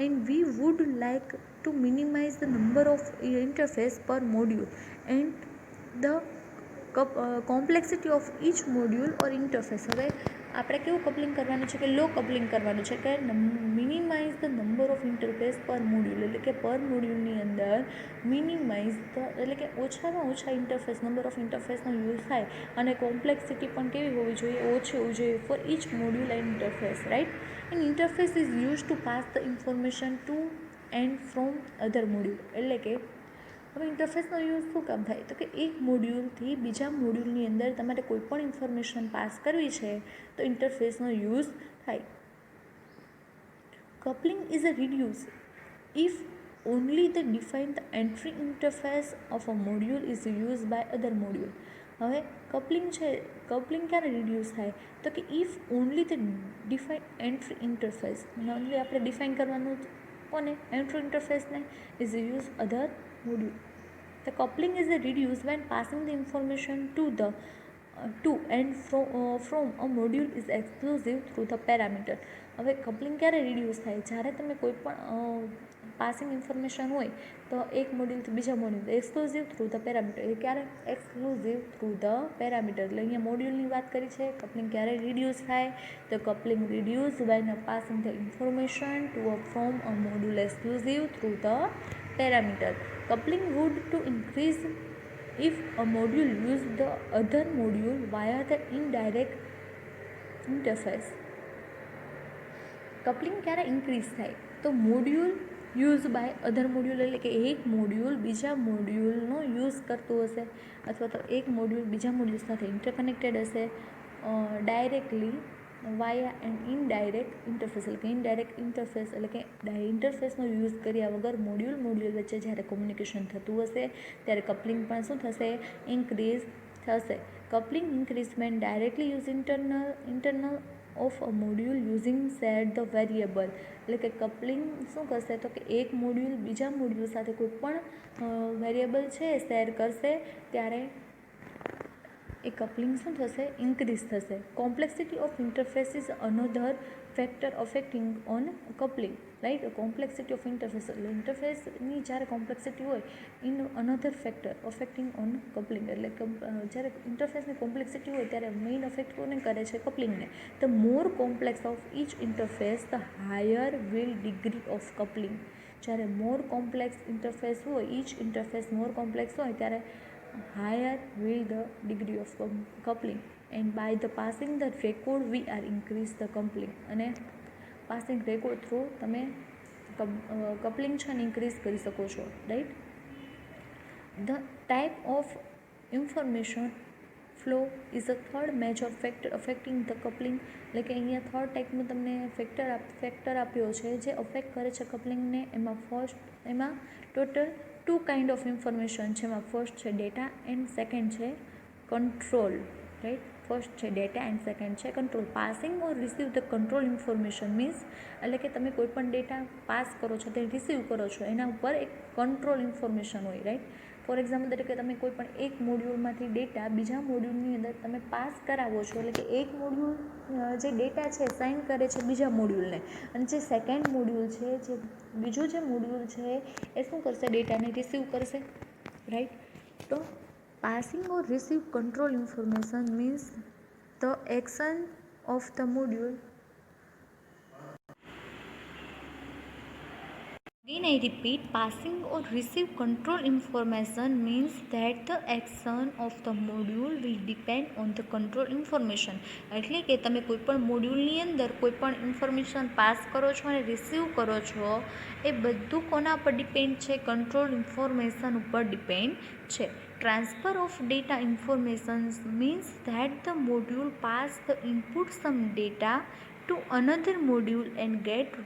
and we would like to minimize the number of interface per module and the complexity of each module or interface. હવે આપણે કેવું કપલિંગ કરવાનું છે કે લો કપલિંગ કરવાનું છે, કે minimise the number of interface પર મોડ્યુલ. એટલે કે પર મોડ્યુલની અંદર મિનિમાઇઝ એટલે કે ઓછામાં ઓછા નંબર ઓફ ઇન્ટરફેસનો યુઝ થાય અને કોમ્પ્લેક્સિટી પણ કેવી હોવી જોઈએ? ઓછી હોવી જોઈએ for each module and interface, right? And interface is use to pass the information to and from other module. એટલે કે હવે ઇન્ટરફેસનો યુઝ શું કામ થાય? તો કે એક મોડ્યુલથી બીજા મોડ્યુલની અંદર તમારે કોઈ પણ ઇન્ફોર્મેશન પાસ કરવી છે તો ઇન્ટરફેસનો યુઝ થાય. Coupling is a reduce if only the define the entry interface of a module is use by other module. હવે કપલિંગ ક્યારે રિડ્યુસ થાય? તો કે if only the define entry interface, only આપણે ડિફાઇન કરવાનું કોને? એન્ટ્રી ઇન્ટરફેસને is use other module. The coupling is reduced when passing the information to and from a module is exclusive through the parameter. હવે coupling ક્યારે reduce થાય? જ્યારે તમે કોઈ પણ પાસિંગ ઇન્ફોર્મેશન હોય તો એક મોડ્યુલથી બીજા module exclusive through the parameter. એ ક્યારે એક્સક્લુઝિવ થ્રુ ધ પેરામીટર, એટલે અહીંયા મોડ્યુલની વાત કરી છે. કપલિંગ ક્યારે રિડ્યુસ થાય? તો coupling reduce when passing the information to from a module exclusive through the parameter. Coupling would to increase if a module used the other module via the indirect interface. Coupling ક્યારે increase થાય? તો module use by other module, એટલે કે એક module બીજા મોડ્યુલનો use કરતું હશે, અથવા તો એક મોડ્યુલ બીજા મોડ્યુલ સાથે ઇન્ટરકનેક્ટેડ હશે directly via and indirect interface. એટલે કે ઇનડાયરેક્ટ ઇન્ટરફેસ એટલે કે ઇન્ટરફેસનો યુઝ કર્યા વગર મોડ્યુલ વચ્ચે જ્યારે કોમ્યુનિકેશન થતું હશે ત્યારે કપલિંગ પણ શું થશે? ઇન્ક્રીઝ થશે. Coupling increase when directly use internal of a module using set the variable. એટલે કે કપલિંગ શું કરશે? તો કે એક મોડ્યુલ બીજા મોડ્યુલ સાથે કોઈ પણ વેરિયેબલ છે શેર કરશે ત્યારે એ કપલિંગ શું થશે? ઇન્ક્રીઝ થશે. Complexity of interface is another factor affecting on coupling, right. Complexity of interface એટલે ઇન્ટરફેસની જ્યારે કોમ્પ્લેક્સિટી હોય in another factor affecting on coupling. એટલે જ્યારે ઇન્ટરફેસની કોમ્પ્લેક્સિટી હોય ત્યારે મેઇન અફેક્ટ કોને કરે છે? કપલિંગને. The more complex of each interface the higher will degree of coupling. જ્યારે મોર કોમ્પ્લેક્સ ઇન્ટરફેસ હોય, ઈચ ઇન્ટરફેસ મોર કોમ્પ્લેક્સ હોય ત્યારે higher will the degree of coupling, and by the passing the record we are increase the coupling. અને passing record through તમે coupling છે ને increase કરી શકો છો, right. The type of information flow is a third major factor affecting the coupling. એટલે કે અહીંયા થર્ડ ટાઈપનું તમને ફેક્ટર આપ્યો છે જે અફેક્ટ કરે છે કપલિંગને. એમાં ટોટલ 2 કાઇન્ડ ઓફ ઇન્ફોર્મેશન છે. એમાં ફર્સ્ટ છે ડેટા એન્ડ સેકન્ડ છે કંટ્રોલ, રાઈટ. ફર્સ્ટ છે ડેટા એન્ડ સેકન્ડ છે control. Passing or receive the control information means એટલે કે તમે કોઈ પણ ડેટા પાસ કરો છો તે રિસીવ કરો છો એના ઉપર એક કંટ્રોલ ઇન્ફોર્મેશન હોય, રાઈટ. ફોર એક્ઝામ્પલ તરીકે તમે કોઈ પણ એક મોડ્યુલમાંથી ડેટા બીજા મોડ્યુલની અંદર તમે પાસ કરાવો છો, એટલે કે એક મોડ્યુલ જે ડેટા છે સાઇન કરે છે બીજા મોડ્યુલને, અને જે સેકન્ડ મોડ્યુલ છે જે બીજું જે મોડ્યુલ છે એ શું કરશે? ડેટાને રિસીવ કરશે, રાઈટ. તો passing or receive control information means the action of the module. Again I repeat, passing or receive control information means that the action of the module will depend on the control information. એટલે કે તમે કોઈ પણ મોડ્યુલની અંદર કોઈ પણ information pass કરો છો અને રિસીવ કરો છો એ બધું કોના પર ડિપેન્ડ છે? કંટ્રોલ ઇન્ફોર્મેશન ઉપર ડિપેન્ડ છે. Transfer of data informations means that the module pass the input some data to another module and get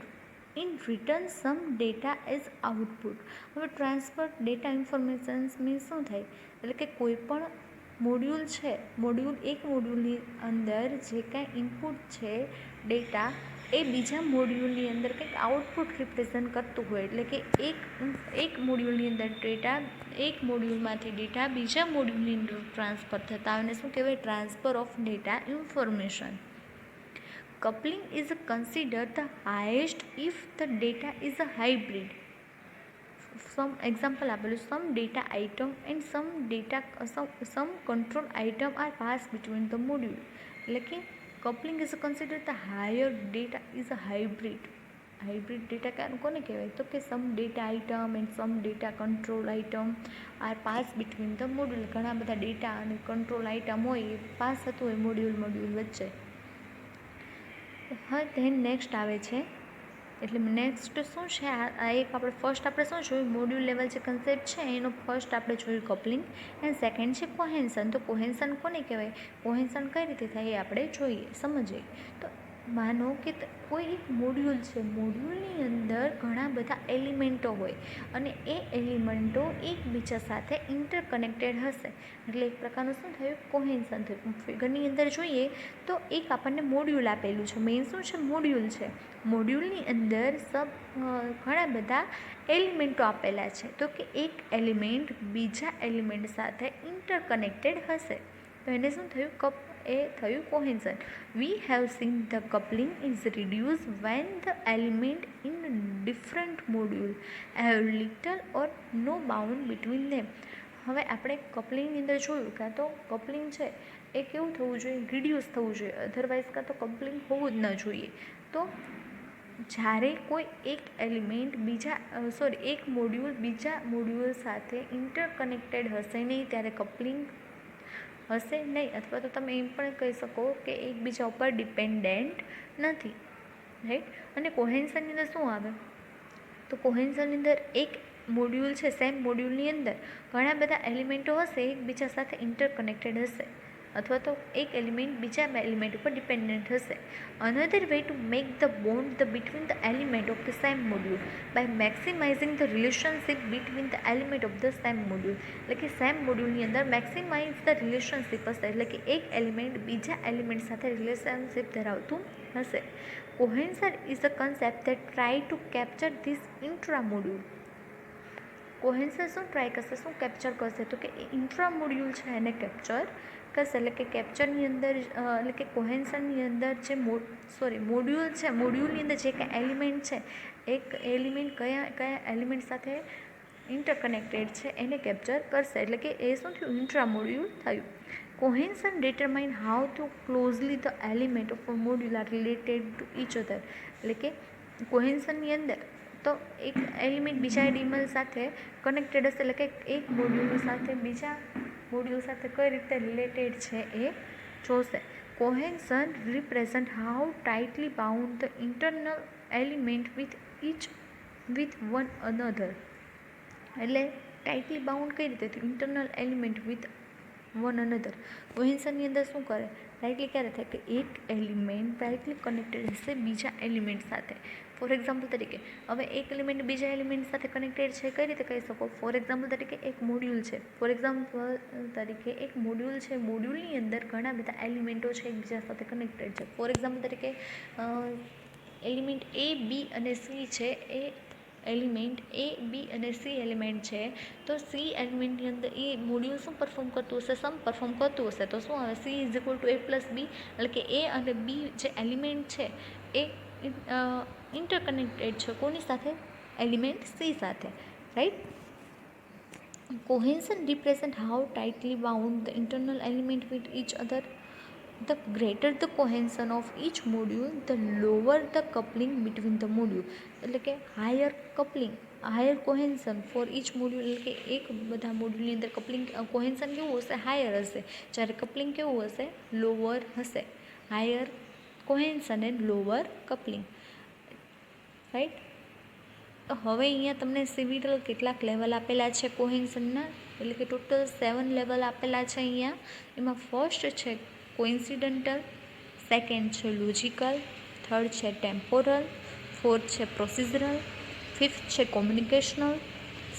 in return some data as output. હવે ટ્રાન્સફર ડેટા ઇન્ફોર્મેશન્સ મીન્સ શું થાય? એટલે કે કોઈ પણ module છે, એક મોડ્યુલની અંદર જે કાંઈ ઇનપુટ છે ડેટા એ બીજા મોડ્યુલની અંદર કંઈક આઉટપુટ રિપ્રેઝન્ટ કરતું હોય. એટલે કે એક મોડ્યુલની અંદર ડેટા, એક મોડ્યુલમાંથી ડેટા બીજા મોડ્યુલની અંદર ટ્રાન્સફર થતા હોય એને શું કહેવાય? Transfer of data information. Coupling is considered the highest if the data is a hybrid. Some example આપેલું, some data item and some control item are passed between the module. એટલે કે coupling is considered the higher data is a hybrid. Hybrid data કોને કહેવાય? તો કે some data item and some data control item are pass between the module. ઘણા બધા data અને control item હોય એ પાસ થતું હોય મોડ્યુલ વચ્ચે. હા, ધેન નેક્સ્ટ આવે છે, એટલે નેક્સ્ટ શું છે? આ એક આપણે શું જોયું? મોડ્યુલ લેવલ જે કન્સેપ્ટ છે એનો ફર્સ્ટ આપણે જોયું કપલિંગ, એન્ડ સેકન્ડ છે કોહેન્સન. તો કોહેન્સન કોને કહેવાય? કોહેન્સન કઈ રીતે થાય એ આપણે જોઈએ, સમજીએ. તો માનો કે કોઈ એક મોડ્યુલ છે, મોડ્યુલની અંદર ઘણા બધા એલિમેન્ટો હોય અને એ એલિમેન્ટો એકબીજા સાથે ઇન્ટરકનેક્ટેડ હશે, એટલે એક પ્રકારનું શું થયું, કોહેન્સન થયું. ફિગરની અંદર જોઈએ તો એક આપણને મોડ્યુલ આપેલું છે, મેઇન શું છે, મોડ્યુલ છે. મોડ્યુલની અંદર ઘણા બધા એલિમેન્ટો આપેલા છે, તો કે એક એલિમેન્ટ બીજા એલિમેન્ટ સાથે ઇન્ટરકનેક્ટેડ હશે, તો એને શું થયું, એ થયું cohesion. We have seen the coupling is reduce when the element in different module have little or no bound between them. હવે આપણે કપલિંગની અંદર જોયું, કાં તો કપલિંગ છે એ કેવું થવું જોઈએ, રિડ્યુસ થવું જોઈએ, અધરવાઇઝ કાં તો કપલિંગ હોવું જ ન જોઈએ. તો જ્યારે કોઈ એક એલિમેન્ટ એક મોડ્યુલ બીજા મોડ્યુલ સાથે ઇન્ટરકનેક્ટેડ હશે નહીં ત્યારે કપલિંગ હશે નહીં, અથવા તો તમે એમ પણ કહી શકો કે એકબીજા ઉપર ડિપેન્ડન્ટ નથી, રાઈટ. અને કોહેન્સનની અંદર શું આવે, તો કોહેન્સનની અંદર એક મોડ્યુલ છે, સેમ મોડ્યુલની અંદર ઘણા બધા એલિમેન્ટો હશે, એકબીજા સાથે ઇન્ટરકનેક્ટેડ હશે, અથવા તો એક એલિમેન્ટ બીજા એલિમેન્ટ ઉપર ડિપેન્ડન્ટ હશે. Another way to make the bond the between the element of the same module by maximising the relationship between the element of the same module. એટલે કે સેમ મોડ્યુલની અંદર મેક્સિમાઇઝ ધ રિલેશનશિપ હશે, એટલે કે એક એલિમેન્ટ બીજા એલિમેન્ટ સાથે રિલેશનશિપ ધરાવતું હશે. Cohesion is a concept that try to capture this intra module. Cohesion શું ટ્રાય કરશે, શું કેપ્ચર કરશે, તો કે ઇન્ટ્રા મોડ્યુલ છે એને કેપ્ચર કરશે. એટલે કે કેપ્ચરની અંદર એટલે કે કોહેન્સનની અંદર જે મોડ્યુલ છે, મોડ્યુલની અંદર જે કાંઈ એલિમેન્ટ છે, એક એલિમેન્ટ કયા એલિમેન્ટ સાથે ઇન્ટરકનેક્ટેડ છે એને કેપ્ચર કરશે, એટલે કે એ શું થયું, ઇન્ટ્રા મોડ્યુલ થયું. Cohesion determine how to closely the element of a module are related to each other. એટલે કે કોહેન્સનની અંદર તો એક એલિમેન્ટ બીજા એલિમેન્ટ સાથે કનેક્ટેડ હશે, એટલે કે એક મોડ્યુલ સાથે બીજા મોડ્યુલ સાથે કઈ રીતે રિલેટેડ છે એ જોશે. Cohesion represent how tightly bound the internal element with one another. એટલે ટાઇટલી બાઉન્ડ કઈ રીતે થયું, internal element with one another. કોહેન્સનની અંદર શું કરે, ટાઇટલી ક્યારે થાય કે એક એલિમેન્ટ ટાઇટલી કનેક્ટેડ હશે બીજા એલિમેન્ટ સાથે. ફોર એક્ઝામ્પલ તરીકે હવે એક એલિમેન્ટ બીજા એલિમેન્ટ સાથે કનેક્ટેડ છે, કઈ રીતે કહી શકો, ફોર એક્ઝામ્પલ તરીકે એક મોડ્યુલ છે, એક મોડ્યુલ છે, મોડ્યુલની અંદર ઘણા બધા એલિમેન્ટો છે એકબીજા સાથે કનેક્ટેડ છે. ફોર એક્ઝામ્પલ તરીકે એલિમેન્ટ એ, બી અને સી છે, એ એલિમેન્ટ એ, બી અને સી એલિમેન્ટ છે, તો સી એલિમેન્ટની અંદર એ મોડ્યુલ શું પરફોર્મ કરતું હશે, સમ પરફોર્મ કરતું હશે, તો શું આવે, C is equal to A plus B. એટલે કે એ અને બી જે એલિમેન્ટ છે એ ઇન્ટરકનેક્ટેડ છે, કોની સાથે, એલિમેન્ટ સી સાથે, right. Cohesion represent how tightly bound the internal element with each other. The greater the cohesion of each module, the lower the coupling between the module. એટલે કે હાયર કોહેન્સન ફોર each module, એટલે કે એક બધા મોડ્યુલની અંદર coupling કોહેન્સન કેવું હશે, હાયર હશે, જ્યારે કપલિંગ કેવું હશે, લોઅર હશે. Higher cohesion and lower coupling, right. તો હવે અહીંયા તમને સિવિલ કેટલાક લેવલ આપેલા છે કોહેન્સનના, એટલે કે ટોટલ 7 લેવલ આપેલા છે અહીંયા. એમાં ફર્સ્ટ છે કોઇન્સિડન્ટલ, સેકન્ડ છે લોજિકલ, થર્ડ છે ટેમ્પોરલ, ફોર્થ છે પ્રોસિજરલ, ફિફ્થ છે કોમ્યુનિકેશનલ,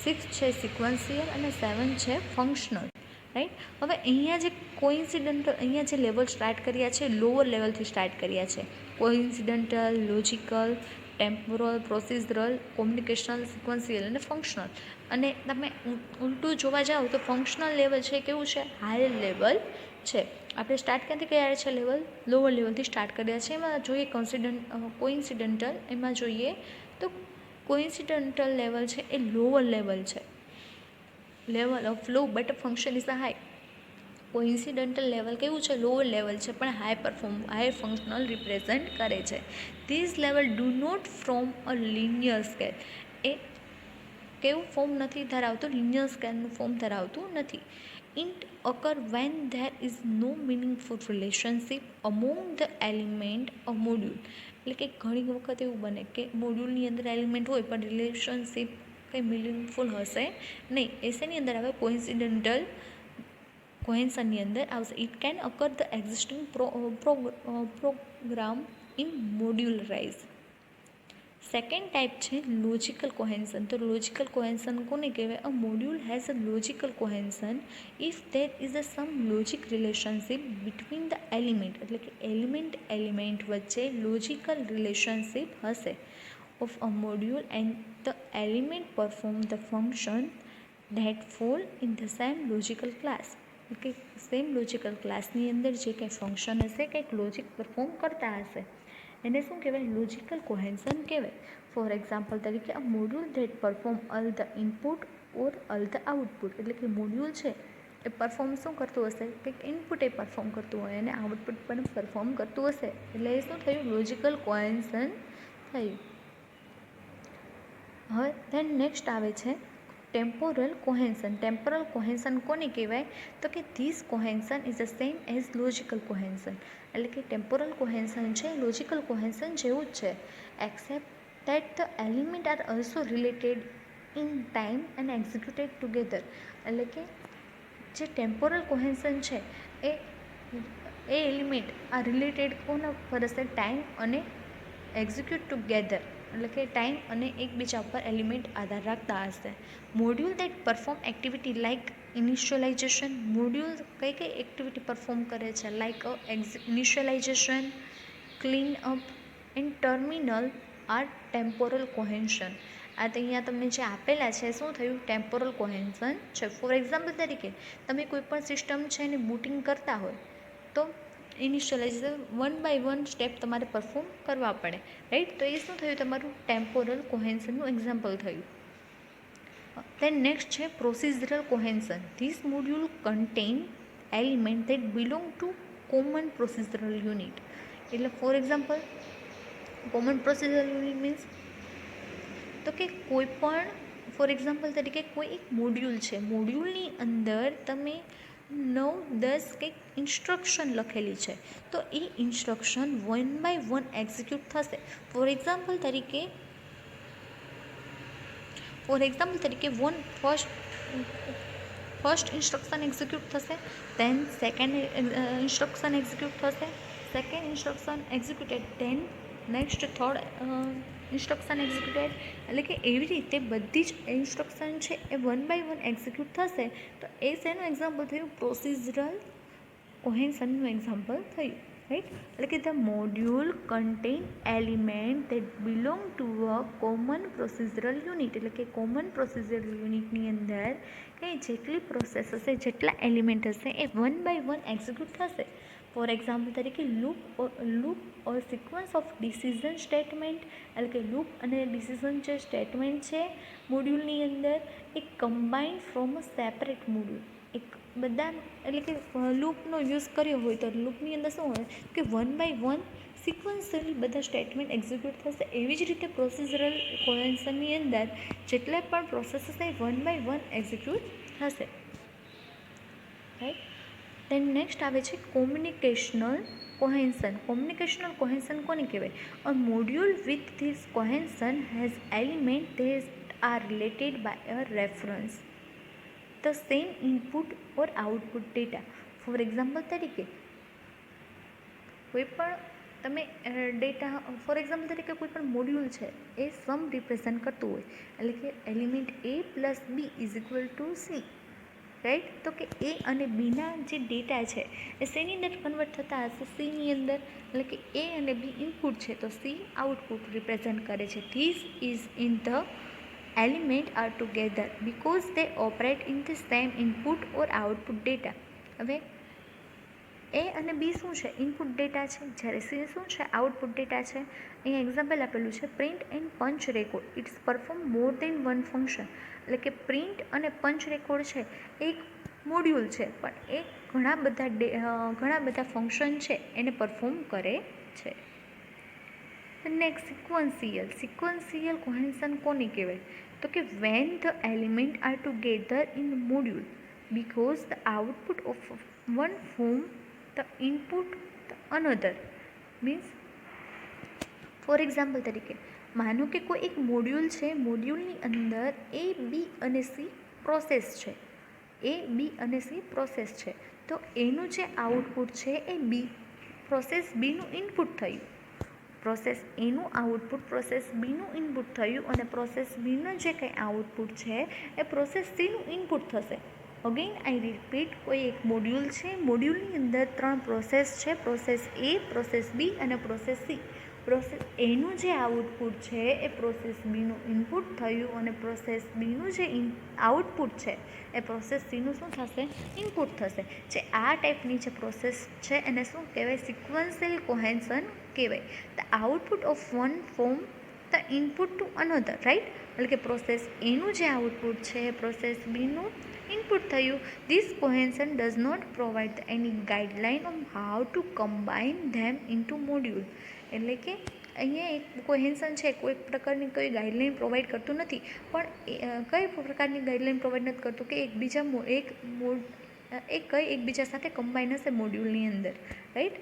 સિક્સ્થ છે સિક્વન્શિયલ અને સેવન્થ છે ફંક્શનલ, રાઈટ. હવે અહીંયા જે કોઇન્સિડન્ટલ, અહીંયા જે લેવલ સ્ટાર્ટ કર્યા છે, લોઅર લેવલથી સ્ટાર્ટ કર્યા છે. કોઇન્સિડન્ટલ, logical, temporal, procedural, communicational, sequential અને ફંક્શનલ. અને તમે ઉલટું જોવા જાઓ તો ફંક્શનલ લેવલ છે કેવું છે, હાયર લેવલ છે. આપણે સ્ટાર્ટ ક્યાંથી કર્યા છે, લેવલ લોઅર લેવલથી સ્ટાર્ટ કર્યા છે. એમાં જોઈએ કોઇન્સિડન્ટલ, એમાં જોઈએ તો કોઇન્સિડન્ટલ લેવલ છે એ લોઅર લેવલ છે, level of low but function is a high. Coincidental level કેવું છે, લોઅર લેવલ છે, પણ હાઈ ફંક્શનલ રિપ્રેઝન્ટ કરે છે. This level do not from a linear scale. એ કેવું ફોર્મ નથી ધરાવતું, લિનિયર સ્કેલનું ફોર્મ ધરાવતું નથી. It occur when there is no meaningful relationship among the element of module. એટલે કે ઘણી વખત એવું બને કે મોડ્યુલની અંદર એલિમેન્ટ હોય પણ રિલેશનશિપ કંઈ મિનિંગફુલ હશે નહીં. એસેની અંદર આવે કોઇન્સિડન્ટલ, કોહેન્સનની અંદર આવશે. It can occur the existing program in modularise. Second type છે લોજિકલ કોહેન્સન. તો લોજિકલ કોહેન્સન કોને કહેવાય? A module has a logical cohesion if there is a some logic relationship between the element, એટલે કે એલિમેન્ટ વચ્ચે logical relationship હશે of a module and the element perform the function that fall in the same logical class. કે same logical ક્લાસની અંદર જે કંઈ function હશે, કંઈક લોજિક પરફોર્મ કરતા હશે, એને શું કહેવાય? લોજિકલ કોહેન્સન કહેવાય. ફોર એક્ઝામ્પલ તરીકે a module that perform all the input or all the output, એટલે કે મોડ્યુલ છે એ પરફોર્મ શું કરતું હશે? કંઈક ઇનપુટ એ પરફોર્મ કરતું હોય અને આઉટપુટ પણ પરફોર્મ કરતું હશે, એટલે એ શું થયું? લોજિકલ કોહેન્સન થયું. હવે ધેન નેક્સ્ટ આવે છે ટેમ્પોરલ કોહેન્સન. ટેમ્પોરલ કોહેન્સન કોને કહેવાય? તો કે this cohesion is the same as logical cohesion, એટલે કે ટેમ્પોરલ કોહેન્સન છે લોજિકલ કોહેન્સન જેવું જ છે, accept that the element are also related in time and executed together. એટલે કે જે ટેમ્પોરલ કોહેન્સન છે એ એલિમેન્ટ આ રિલેટેડ કોના પર હશે? ટાઈમ અને એક્ઝિક્યુટ ટુગેધર, એટલે કે ટાઈમ અને એકબીજા પર એલિમેન્ટ આધાર રાખતા હશે. Module that perform activity like initialisation. Module કઈ કઈ એક્ટિવિટી પરફોર્મ કરે છે? Like initialisation, clean up and terminal are temporal cohesion. આ તો અહીંયા તમને જે આપેલા છે શું થયું? ટેમ્પોરલ કોહેન્સન છે. ફોર એક્ઝામ્પલ તરીકે તમે કોઈ પણ સિસ્ટમ છે એને બૂટિંગ કરતા હોય તો ઇનિશિયલાઇઝેશન 1 by 1 સ્ટેપ તમારે પરફોર્મ કરવા પડે, રાઈટ? તો એ શું થયું? તમારું ટેમ્પોરલ કોહેન્સનનું એક્ઝામ્પલ થયું. દેન નેક્સ્ટ છે procedural cohesion. This module contain element that belong to common procedural unit. એટલે for example common procedural unit means તો કે કોઈ પણ ફોર એક્ઝામ્પલ તરીકે કોઈ એક મોડ્યુલ છે, મોડ્યુલની અંદર તમે 9-10 કંઈક ઇન્સ્ટ્રક્શન લખેલી છે, તો એ ઇન્સ્ટ્રક્શન 1 by 1 એક્ઝિક્યુટ થશે. ફોર એક્ઝામ્પલ તરીકે ફર્સ્ટ ઇન્સ્ટ્રક્શન એક્ઝિક્યુટ થશે, દેન સેકન્ડ ઇન્સ્ટ્રક્શન એક્ઝિક્યુટ થશે, સેકન્ડ ઇન્સ્ટ્રક્શન એક્ઝિક્યુટેડ, દેન નેક્સ્ટ થર્ડ ઇન્સ્ટ્રક્શન એક્ઝિક્યુટેડ. એટલે કે એવી રીતે બધી જ ઇન્સ્ટ્રક્શન છે એ 1 by 1 એક્ઝિક્યુટ થશે. તો એ શેનું એક્ઝામ્પલ થયું? પ્રોસિજરલ કોહેન્સનનું એક્ઝામ્પલ થયું, રાઈટ? એટલે કે the module contain element that belong to a common procedural unit. એટલે કે કોમન પ્રોસિજરલ યુનિટની અંદર કે જેટલી પ્રોસેસ હશે, જેટલા એલિમેન્ટ હશે એ 1 by 1 એક્ઝિક્યુટ થશે. ફોર એક્ઝામ્પલ તરીકે loop or sequence of decision statement. એટલે કે લૂપ અને ડિસિઝન જે સ્ટેટમેન્ટ છે મોડ્યુલની અંદર એ combined from a separate module. એક બધા એટલે કે લૂપનો યુઝ કર્યો હોય તો લૂપની અંદર શું હોય કે 1 by 1 સિક્વન્સલી બધા સ્ટેટમેન્ટ એક્ઝિક્યુટ થશે. એવી જ રીતે પ્રોસિજરલ કોહેન્સનની અંદર જેટલા પણ પ્રોસેસ હશે એ 1 by 1 એક્ઝિક્યુટ થશે, રાઈટ? દેન નેક્સ્ટ આવે છે કોમ્યુનિકેશનલ કોહેન્સન. કોમ્યુનિકેશનલ કોહેન્સન કોને કહેવાય? A module with this cohesion has element that are related by a reference the same input or output data. For example તરીકે કોઈ પણ તમે ડેટા ફોર એક્ઝામ્પલ તરીકે કોઈ પણ મોડ્યુલ છે એ સમ રિપ્રેઝન્ટ કરતું હોય, એટલે કે element A + B = C, right? તો કે એ અને બીના જે ડેટા છે એ શેની અંદર કન્વર્ટ થતા હશે? સીની અંદર. એટલે કે એ અને બી ઇનપુટ છે તો સી આઉટપુટ રિપ્રેઝન્ટ કરે છે. This is in the element are together because they operate in the same input or output data. હવે એ અને બી શું છે? ઇનપુટ ડેટા છે, જ્યારે સી શું છે? આઉટપુટ ડેટા છે. અહીંયા એક્ઝામ્પલ આપેલું છે print and punch record. It's perform more than one function. એટલે કે પ્રિન્ટ અને પંચ રેકોર્ડ છે એક મોડ્યુલ છે, પણ એ ઘણા બધા ફંક્શન છે એને પરફોર્મ કરે છે. નેક્સ્ટ સિક્વન્સિયલ કોહેન્સન કોને કહેવાય? તો કે when the element are together in module because the output of one form the input the another. Means four example તરીકે માનો કે કોઈ એક મોડ્યુલ છે, મોડ્યુલની અંદર A, B અને C પ્રોસેસ છે, તો એનું જે આઉટપુટ છે એ પ્રોસેસ બીનું ઇનપુટ થયું. પ્રોસેસ એનું આઉટપુટ પ્રોસેસ બીનું ઇનપુટ થયું અને પ્રોસેસ બીનું જે કંઈ આઉટપુટ છે એ પ્રોસેસ સીનું ઇનપુટ થશે. અગેન આઈ રિપીટ, કોઈ એક મોડ્યુલ છે, મોડ્યુલની અંદર 3 પ્રોસેસ છે, પ્રોસેસ એ, પ્રોસેસ બી અને પ્રોસેસ સી. પ્રોસેસ એનું જે આઉટપુટ છે એ પ્રોસેસ બીનું ઇનપુટ થયું અને પ્રોસેસ બીનું જે આઉટપુટ છે એ પ્રોસેસ સીનું શું થશે? ઇનપુટ થશે. જે આ ટાઈપની જે પ્રોસેસ છે એને શું કહેવાય? સિક્વન્શિયલ કોહેન્શન કહેવાય. The output of one form the input to another, right? એટલે કે પ્રોસેસ એનું જે આઉટપુટ છે એ પ્રોસેસ બીનું ઇનપુટ થયું. This cohesion does not provide any guideline on how to combine them into module. એટલે કે અહીંયા એક કોહેન્શન છે, કોઈ પ્રકારની કોઈ ગાઈડલાઇન પ્રોવાઈડ કરતું નથી. પણ કઈ પ્રકારની ગાઈડલાઇન પ્રોવાઈડ નથી કરતું કે એકબીજા સાથે કમ્બાઈન હશે મોડ્યુલની અંદર, રાઈટ?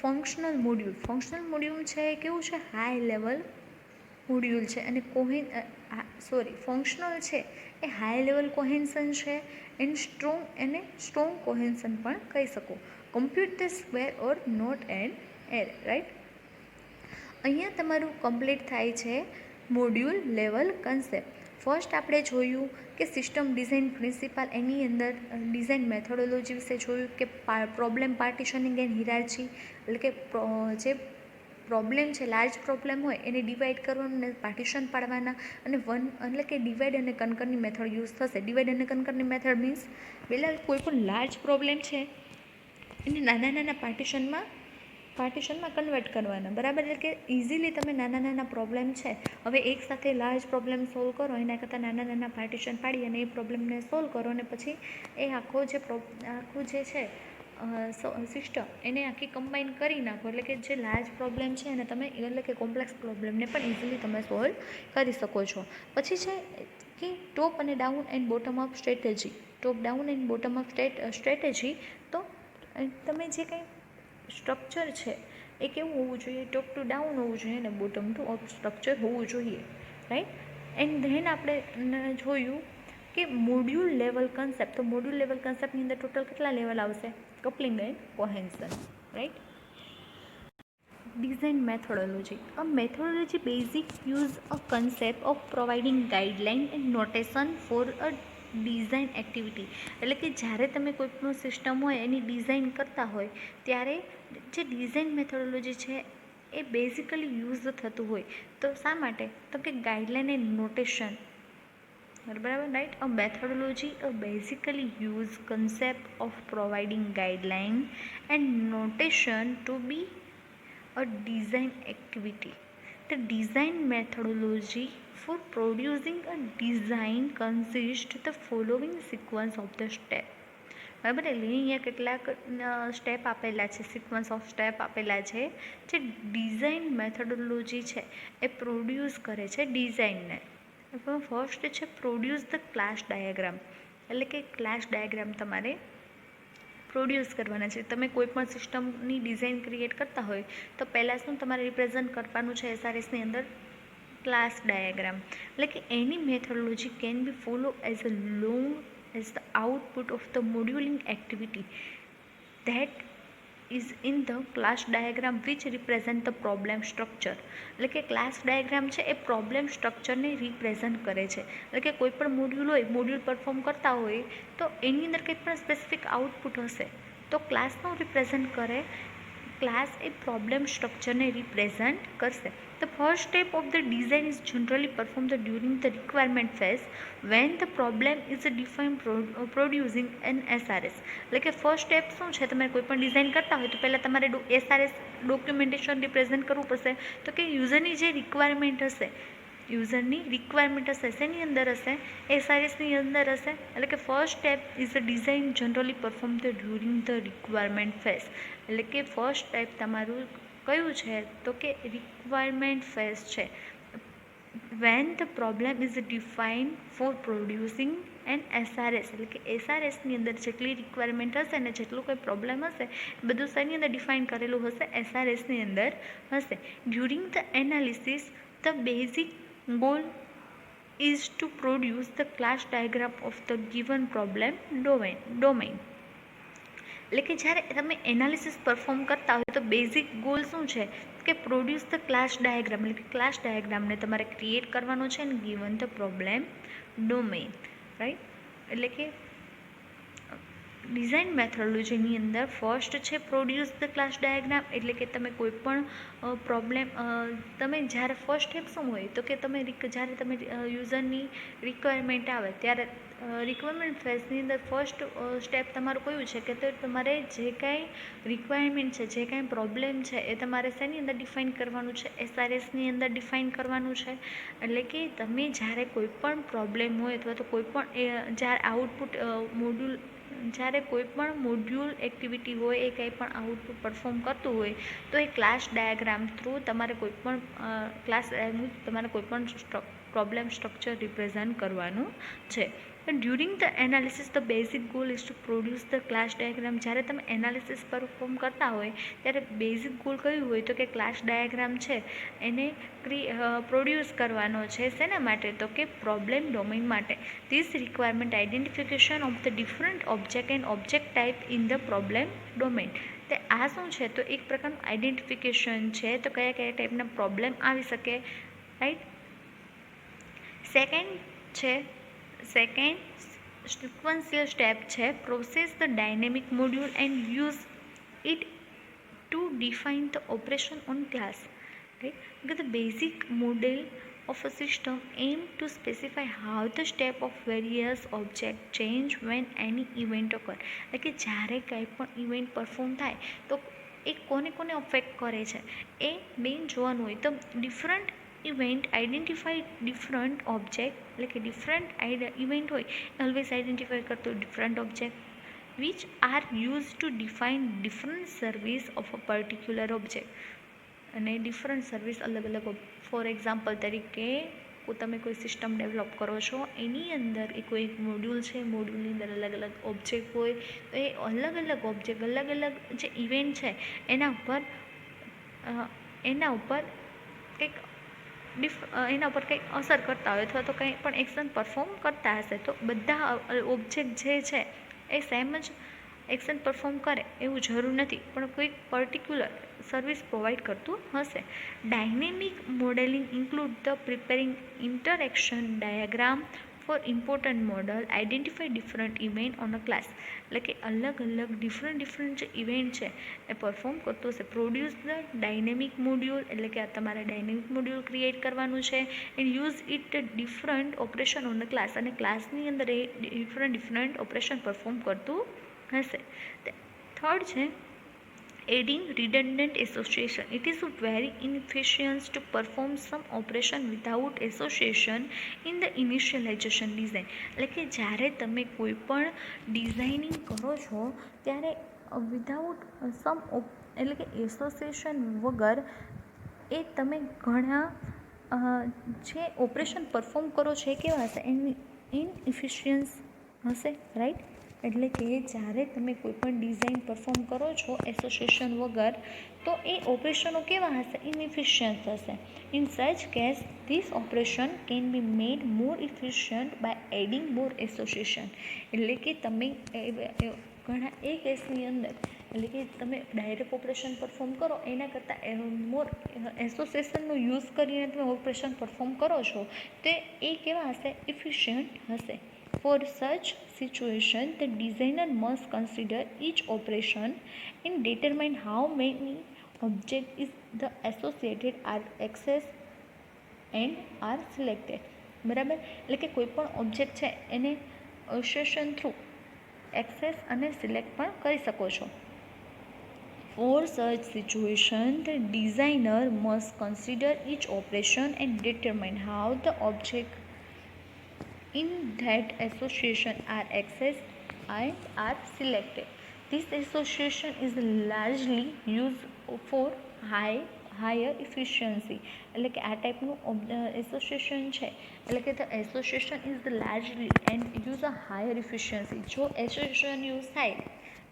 ફંક્શનલ મોડ્યુલ છે એ કેવું છે? હાઈ લેવલ મોડ્યુલ છે. અને ફંક્શનલ છે એ હાઈ લેવલ કોહેન્શન છે. એને સ્ટ્રોંગ કોહેન્શન પણ કહી શકો. Compute the square or not and array, right? અહીંયા તમારું કમ્પ્લીટ થાય છે મોડ્યુલ લેવલ કન્સેપ્ટ. ફર્સ્ટ આપણે જોયું કે સિસ્ટમ ડિઝાઇન પ્રિન્સિપાલ, એની અંદર ડિઝાઇન મેથોડોલોજી વિશે જોયું કે પ્રોબ્લેમ પાર્ટીશનિંગ એન્ડ હિરાર્ચી, એટલે કે જે પ્રોબ્લેમ છે, લાર્જ પ્રોબ્લેમ હોય એને ડિવાઈડ કરવાનું અને પાર્ટીશન પાડવાના, અને એટલે કે ડિવાઈડ અને કનકરની મેથડ યુઝ થશે. ડિવાઈડ અને કનકરની મેથડ મીન્સ પહેલાં કોઈ પણ લાર્જ પ્રોબ્લેમ છે એને નાના પાર્ટીશનમાં કન્વર્ટ કરવાના, બરાબર? એટલે કે ઇઝીલી તમે નાના પ્રોબ્લેમ છે, હવે એક સાથે લાર્જ પ્રોબ્લેમ સોલ્વ કરો એના કરતાં નાના પાર્ટીશન પાડી અને એ પ્રોબ્લેમને સોલ્વ કરો અને પછી એ આખું જે છે સિસ્ટમ એને આખી કમ્બાઈન કરી નાખો. એટલે કે જે લાર્જ પ્રોબ્લેમ છે એને તમે, એટલે કે કોમ્પ્લેક્સ પ્રોબ્લેમને પણ ઇઝીલી તમે સોલ્વ કરી શકો છો. પછી છે કે ટોપ અને down and bottom up strategy. Top down and bottom up strategy. તો તમે જે કંઈ સ્ટ્રક્ચર છે એ કેવું હોવું જોઈએ? ટોપ ટુ ડાઉન હોવું જોઈએ અને બોટમ ટુ અપ સ્ટ્રક્ચર હોવું જોઈએ, રાઈટ? એન્ડ ધેન આપણે જોયું કે મોડ્યુલ લેવલ કન્સેપ્ટ. તો મોડ્યુલ લેવલ કન્સેપ્ટની અંદર ટોટલ કેટલા લેવલ આવશે? Coupling and cohesion, right? Design methodology. A methodology basic use a concept of providing guideline and notation for a design activity. એટલે કે જ્યારે તમે કોઈ પણ સિસ્ટમ હોય એની ડિઝાઇન કરતા હોય ત્યારે જે ડિઝાઇન મેથોડોલોજી છે એ બેઝિકલી યુઝ થતું હોય. તો શા માટે? તો કે ગાઈડલાઇન એન્ડ નોટેશન, બરાબર, right? A methodology basically use concept of providing guideline and notation to be a design activity. The design methodology for producing a design consists the following sequence of the step. બરાબર? એટલે અહીંયા કેટલાક step આપેલા છે, sequence of step આપેલા છે જે design methodology છે એ પ્રોડ્યુસ કરે છે ડિઝાઇનને. ફર્સ્ટ છે પ્રોડ્યુસ ધ ક્લાસ ડાયાગ્રામ. એટલે કે ક્લાસ ડાયાગ્રામ તમારે પ્રોડ્યુસ કરવાના છે. તમે કોઈ પણ સિસ્ટમની ડિઝાઇન ક્રિએટ કરતા હોય તો પહેલાં શું તમારે રિપ્રેઝન્ટ કરવાનું છે એસઆરએસની અંદર? Class diagram. એટલે કે એની methodology can be follow as a long as the output of the modelling activity that is in the class diagram which represent the problem structure. એટલે કે ક્લાસ ડાયાગ્રામ છે એ પ્રોબ્લેમ સ્ટ્રક્ચરને રિપ્રેઝન્ટ કરે છે. એટલે કે કોઈ પણ મોડ્યુલ હોય, મોડ્યુલ પરફોર્મ કરતા હોય તો એની અંદર કંઈ પણ સ્પેસિફિક આઉટપુટ હશે તો ક્લાસનું રિપ્રેઝન્ટ કરે. ક્લાસ એ પ્રોબ્લેમ સ્ટ્રક્ચરને રિપ્રેઝન્ટ કરશે. The first step of the design is generally performed during the requirement phase when the problem is defined producing an SRS. એટલે કે ફર્સ્ટ સ્ટેપ શું છે? તમે કોઈ પણ ડિઝાઇન કરતા હોય તો પહેલાં તમારે SRS ડોક્યુમેન્ટેશન રિપ્રેઝન્ટ કરવું પડશે. તો કે યુઝરની જે રિક્વાયરમેન્ટ હશે શેની અંદર હશે? એસઆરએસની અંદર હશે. એટલે કે first step is a design generally perform during the requirement phase. એટલે કે ફર્સ્ટ સ્ટેપ તમારું કયું છે? તો કે રિક્વાયરમેન્ટ ફેઝ છે. When the problem is defined for producing an SRS. એટલે કે એસઆરએસની અંદર જેટલી રિક્વાયરમેન્ટ હશે ને જેટલું કોઈ પ્રોબ્લેમ હશે બધું શેની અંદર ડિફાઇન કરેલું હશે? એસઆરએસની અંદર હશે. During the analysis the basic goal is to produce the class diagram of the given problem domain. એટલે કે જ્યારે તમે એનાલિસિસ પરફોર્મ કરતા હોય તો બેઝિક ગોલ શું છે? કે પ્રોડ્યુસ ધ ક્લાસ ડાયાગ્રામ, એટલે કે ક્લાસ ડાયાગ્રામને તમારે ક્રિએટ કરવાનો છે ને given the problem domain, right. એટલે કે ડિઝાઇન મેથોડોલોજીની અંદર ફર્સ્ટ છે પ્રોડ્યુસ ધ ક્લાસ ડાયાગ્રામ, એટલે કે તમે કોઈ પણ પ્રોબ્લેમ તમે જ્યારે ફર્સ્ટ સ્ટેપ શું હોય તો કે તમે જ્યારે તમે યુઝરની રિક્વાયરમેન્ટ આવે ત્યારે રિક્વાયરમેન્ટ ફેઝની અંદર ફર્સ્ટ સ્ટેપ તમારું કયું છે કે તો તમારે જે કાંઈ રિક્વાયરમેન્ટ છે, જે કાંઈ પ્રોબ્લેમ છે એ તમારે શેની અંદર ડિફાઇન કરવાનું છે, SRSની અંદર ડિફાઇન કરવાનું છે. એટલે કે તમે જ્યારે કોઈ પણ પ્રોબ્લેમ હોય અથવા તો કોઈ પણ જ્યારે આઉટપુટ મોડ્યુલ જ્યારે કોઈ પણ મોડ્યુલ એક્ટિવિટી હોય એ કંઈ પણ આઉટપુટ પરફોર્મ કરતું હોય તો એ ક્લાસ ડાયાગ્રામ થ્રુ તમારે કોઈ પણ તમારે કોઈ પણ પ્રોબ્લેમ સ્ટ્રક્ચર રિપ્રેઝન્ટ કરવાનું છે. During the analysis the basic goal is to produce the class diagram. જ્યારે તમે એનાલિસિસ પરફોર્મ કરતા હોય ત્યારે બેઝિક ગોલ કયું હોય તો કે ક્લાસ ડાયાગ્રામ છે એને પ્રોડ્યુસ કરવાનો છે. શેના માટે તો કે પ્રોબ્લેમ ડોમેન માટે. This requirement identification of the different object and object type in the problem domain. તે આ શું છે તો એક પ્રકારનું આઇડેન્ટિફિકેશન છે તો કયા કયા ટાઈપના પ્રોબ્લેમ આવી શકે, રાઈટ. સેકન્ડ સિક્વન્શિયલ સ્ટેપ છે process the dynamic module and use it to define the operation on class, right. કે the basic model of a system aim to specify how the step of various object change when any event occur. એટલે કે જ્યારે કંઈ પણ event perform થાય તો એ કોને કોને અફેક્ટ કરે છે એ મેઇન જોવાનું હોય. તો different event identify different object, એટલે કે ડિફરન્ટ ઇવેન્ટ હોય ઓલવેઝ આઇડેન્ટિફાઈ કરતો different object which are use to define different service of a particular object. અને ડિફરન્ટ સર્વિસ અલગ અલગ, ફોર એક્ઝામ્પલ તરીકે તમે કોઈ સિસ્ટમ ડેવલપ કરો છો એની અંદર એ કોઈ મોડ્યુલ છે, મોડ્યુલની અંદર અલગ અલગ ઓબ્જેક્ટ હોય તો એ અલગ અલગ ઓબ્જેક્ટ અલગ અલગ જે ઇવેન્ટ છે એના ઉપર કંઈક અસર કરતા હોય અથવા તો કંઈ પણ એક્શન પરફોર્મ કરતા હશે તો બધા ઓબ્જેક્ટ જે છે એ સેમ જ એક્શન પરફોર્મ કરે એવું જરૂર નથી, પણ કોઈક પર્ટિક્યુલર સર્વિસ પ્રોવાઈડ કરતું હશે. Dynamic modelling include the preparing interaction diagram for important model, identify different event on a class. એટલે કે અલગ અલગ ડિફરન્ટ જે ઇવેન્ટ છે એ પરફોર્મ કરતું હશે. પ્રોડ્યુસ ધ ડાયનેમિક મોડ્યુલ, એટલે કે આ તમારે ડાયનેમિક મોડ્યુલ ક્રિએટ કરવાનું છે and use it different operation on a class, અને ક્લાસની અંદર એ ડિફરન્ટ ઓપરેશન પરફોર્મ કરતું હશે. થર્ડ છે adding redundant association. It is very inefficient to perform some operation without association in the initialization design. એટલે કે જ્યારે તમે કોઈ પણ ડિઝાઇનિંગ કરો છો ત્યારે વિધાઉટ એટલે કે એસોસિએશન વગર એ તમે ઘણા જે ઓપરેશન પરફોર્મ કરો છો એ કેવા હશે, એની ઇનઇફિશિયન્સ હશે, રાઈટ. એટલે કે જ્યારે તમે કોઈ પણ ડિઝાઇન પરફોર્મ કરો છો એસોસિએશન વગર તો એ ઓપરેશનો કેવા હશે, ઇનઇફિશિયન્ટ હશે. In such case this operation can be made more efficient by adding more association. એટલે કે તમે ઘણા એ કેસની અંદર એટલે કે તમે ડાયરેક્ટ ઓપરેશન પરફોર્મ કરો એના કરતાં મોર એસોસિએશનનો યુઝ કરીને તમે ઓપરેશન પરફોર્મ કરો છો તે એ કેવા હશે, ઇફિશિયન્ટ હશે. For such situation, the designer must consider each operation and determine how many objects is the associated are accessed and are selected. બરાબર. એટલે કે કોઈ પણ ઓબ્જેક્ટ છે એને એસોસિએશન થ્રુ એક્સેસ અને સિલેક્ટ પણ કરી શકો છો. For such situation, the designer must consider each operation and determine how the object in that association are accessed and are selected. This association is largely used for higher efficiency. એટલે કે આ ટાઈપનું association છે એટલે કે the association is the largely and use a higher efficiency. જો association use થાય